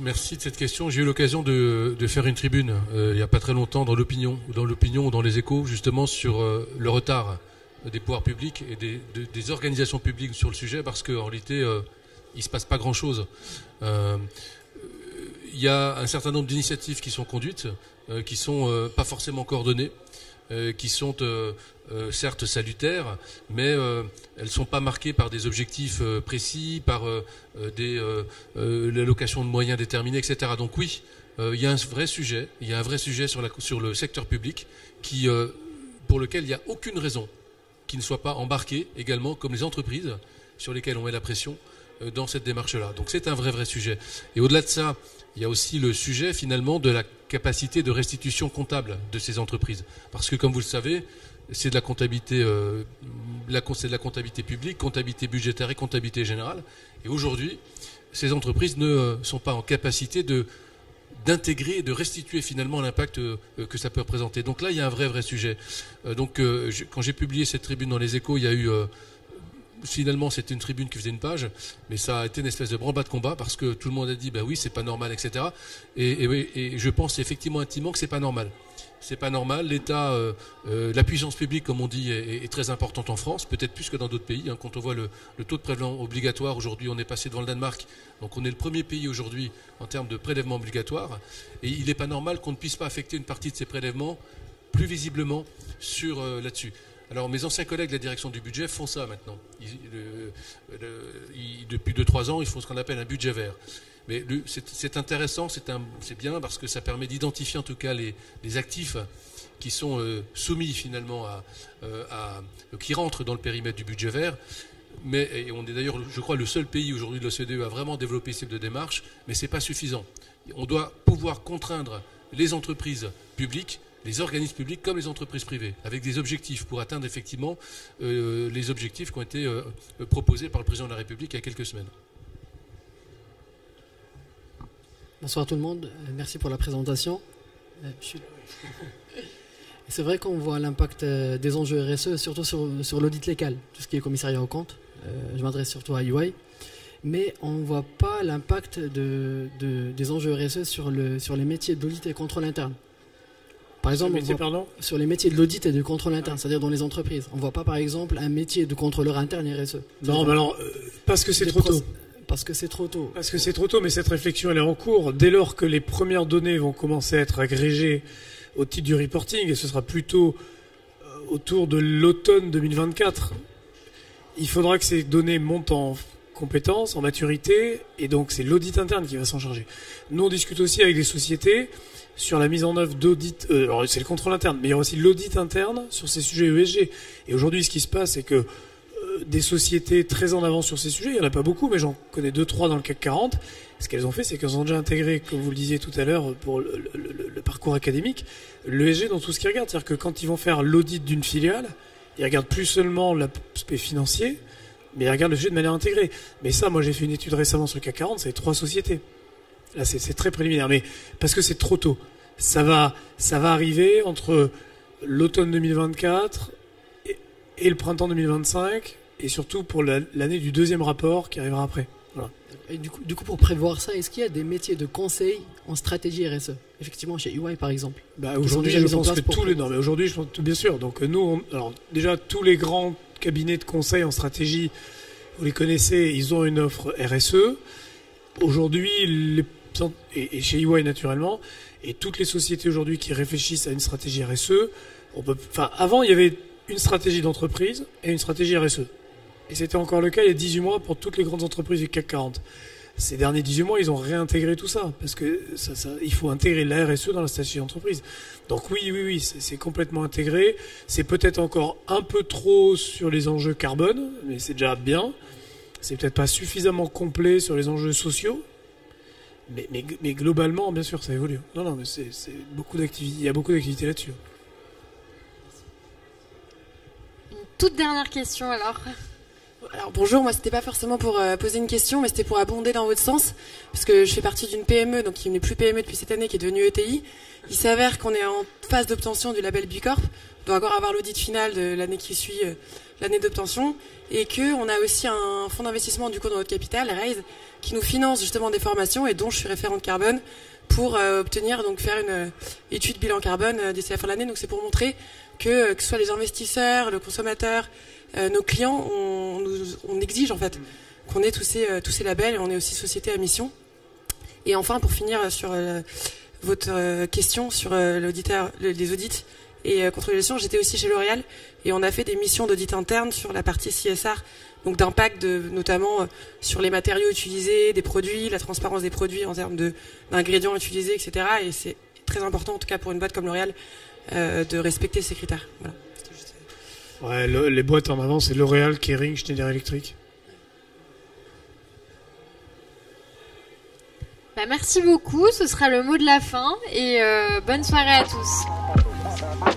[SPEAKER 4] Merci de cette question. J'ai eu l'occasion de faire une tribune il n'y a pas très longtemps dans l'opinion ou dans les échos, justement sur le retard des pouvoirs publics et des organisations publiques sur le sujet, parce qu'en réalité, il ne se passe pas grand-chose. Il y a un certain nombre d'initiatives qui sont conduites, qui ne sont pas forcément coordonnées, qui sont certes salutaires, mais elles ne sont pas marquées par des objectifs précis, par l'allocation de moyens déterminés, etc. Donc oui, il y a un vrai sujet, sur le secteur public pour lequel il n'y a aucune raison qu'il ne soit pas embarqué également, comme les entreprises sur lesquelles on met la pression, dans cette démarche-là. Donc c'est un vrai sujet. Et au-delà de ça, il y a aussi le sujet finalement de la capacité de restitution comptable de ces entreprises. Parce que comme vous le savez, c'est de la comptabilité, c'est de la comptabilité publique, comptabilité budgétaire et comptabilité générale. Et aujourd'hui, ces entreprises ne sont pas en capacité d'intégrer et de restituer finalement l'impact que ça peut représenter. Donc là, il y a un vrai sujet. Quand j'ai publié cette tribune dans les Échos, il y a eu... finalement, c'était une tribune qui faisait une page, mais ça a été une espèce de branle-bas de combat parce que tout le monde a dit, oui, c'est pas normal, etc. Et je pense effectivement intimement que c'est pas normal. C'est pas normal. L'État, la puissance publique, comme on dit, est très importante en France, peut-être plus que dans d'autres pays. Quand on voit le taux de prélèvement obligatoire, aujourd'hui, on est passé devant le Danemark. Donc on est le premier pays aujourd'hui en termes de prélèvement obligatoire. Et il n'est pas normal qu'on ne puisse pas affecter une partie de ces prélèvements plus visiblement là-dessus. Alors mes anciens collègues de la direction du budget font ça maintenant. Depuis 2-3 ans, ils font ce qu'on appelle un budget vert. Mais c'est intéressant, c'est bien parce que ça permet d'identifier en tout cas les actifs qui sont soumis finalement qui rentrent dans le périmètre du budget vert. Mais on est d'ailleurs, je crois, le seul pays aujourd'hui de l'OCDE à vraiment développer ce type de démarche, mais ce n'est pas suffisant. On doit pouvoir contraindre les entreprises publiques, les organismes publics comme les entreprises privées, avec des objectifs pour atteindre effectivement les objectifs qui ont été proposés par le président de la République il y a quelques semaines.
[SPEAKER 6] Bonsoir tout le monde, merci pour la présentation. C'est vrai qu'on voit l'impact des enjeux RSE, surtout sur l'audit légal, tout ce qui est commissariat aux comptes. Je m'adresse surtout à EY. Mais on ne voit pas l'impact des enjeux RSE sur les métiers d'audit et contrôle interne. Par exemple, sur les métiers de l'audit et du contrôle interne, c'est-à-dire dans les entreprises. On ne voit pas, par exemple, un métier de contrôleur interne RSE.
[SPEAKER 2] Non, mais alors, parce que c'est trop tôt.
[SPEAKER 6] Parce que c'est trop tôt.
[SPEAKER 2] Parce que c'est trop tôt, mais cette réflexion, elle est en cours. Dès lors que les premières données vont commencer à être agrégées au titre du reporting, et ce sera plutôt autour de l'automne 2024, il faudra que ces données montent en compétences, en maturité, et donc c'est l'audit interne qui va s'en charger. Nous, on discute aussi avec des sociétés sur la mise en œuvre d'audit, alors c'est le contrôle interne, mais il y aura aussi l'audit interne sur ces sujets ESG. Et aujourd'hui, ce qui se passe, c'est que des sociétés très en avance sur ces sujets, il n'y en a pas beaucoup, mais j'en connais 2-3 dans le CAC 40. Ce qu'elles ont fait, c'est qu'elles ont déjà intégré, comme vous le disiez tout à l'heure, pour le parcours académique, l'ESG dans tout ce qu'ils regardent. C'est-à-dire que quand ils vont faire l'audit d'une filiale, ils regardent plus seulement l'aspect financier, mais ils regardent le sujet de manière intégrée. Mais ça, moi j'ai fait une étude récemment sur le CAC 40, c'est 3 sociétés. Là, c'est très préliminaire, mais parce que c'est trop tôt. Ça va arriver entre l'automne 2024 et le printemps 2025, et surtout pour l'année du deuxième rapport qui arrivera après. Voilà.
[SPEAKER 6] Et du coup, pour prévoir ça, est-ce qu'il y a des métiers de conseil en stratégie RSE? Effectivement, chez EY par exemple.
[SPEAKER 2] Aujourd'hui, je pense que tous les... Non, mais aujourd'hui, je pense bien sûr. Donc nous, alors déjà, tous les grands cabinets de conseil en stratégie, vous les connaissez, ils ont une offre RSE. Aujourd'hui, et chez EY naturellement, et toutes les sociétés aujourd'hui qui réfléchissent à une stratégie RSE, avant, il y avait une stratégie d'entreprise et une stratégie RSE. Et c'était encore le cas il y a 18 mois pour toutes les grandes entreprises du CAC 40. Ces derniers 18 mois, ils ont réintégré tout ça, parce que il faut intégrer la RSE dans la stratégie d'entreprise. Donc oui, c'est complètement intégré. C'est peut-être encore un peu trop sur les enjeux carbone, mais c'est déjà bien. C'est peut-être pas suffisamment complet sur les enjeux sociaux, mais globalement, bien sûr, ça évolue. Non, mais c'est beaucoup d'activités. Il y a beaucoup d'activités là-dessus.
[SPEAKER 1] Toute dernière question alors.
[SPEAKER 7] Alors bonjour, moi c'était pas forcément pour poser une question, mais c'était pour abonder dans votre sens, parce que je fais partie d'une PME, donc qui n'est plus PME depuis cette année, qui est devenue ETI. Il s'avère qu'on est en phase d'obtention du label B Corp, on doit encore avoir l'audit final de l'année qui suit l'année d'obtention, et qu'on a aussi un fonds d'investissement du coup dans notre capital, Raise, qui nous finance justement des formations, et dont je suis référente carbone, pour obtenir, donc faire une étude bilan carbone d'ici la fin de l'année. Donc c'est pour montrer que ce soit les investisseurs, le consommateur, nos clients, on exige en fait qu'on ait tous ces labels, et on est aussi société à mission. Et enfin, pour finir sur votre question sur les audits et contrôle de gestion, j'étais aussi chez L'Oréal et on a fait des missions d'audit interne sur la partie CSR, donc d'impact notamment sur les matériaux utilisés, des produits, la transparence des produits en termes d'ingrédients utilisés, etc. Et c'est très important, en tout cas pour une boîte comme L'Oréal, de respecter ces critères. Voilà.
[SPEAKER 2] Ouais, les boîtes en avant, c'est L'Oréal, Kering, Schneider Electric.
[SPEAKER 1] Merci beaucoup, ce sera le mot de la fin et bonne soirée à tous.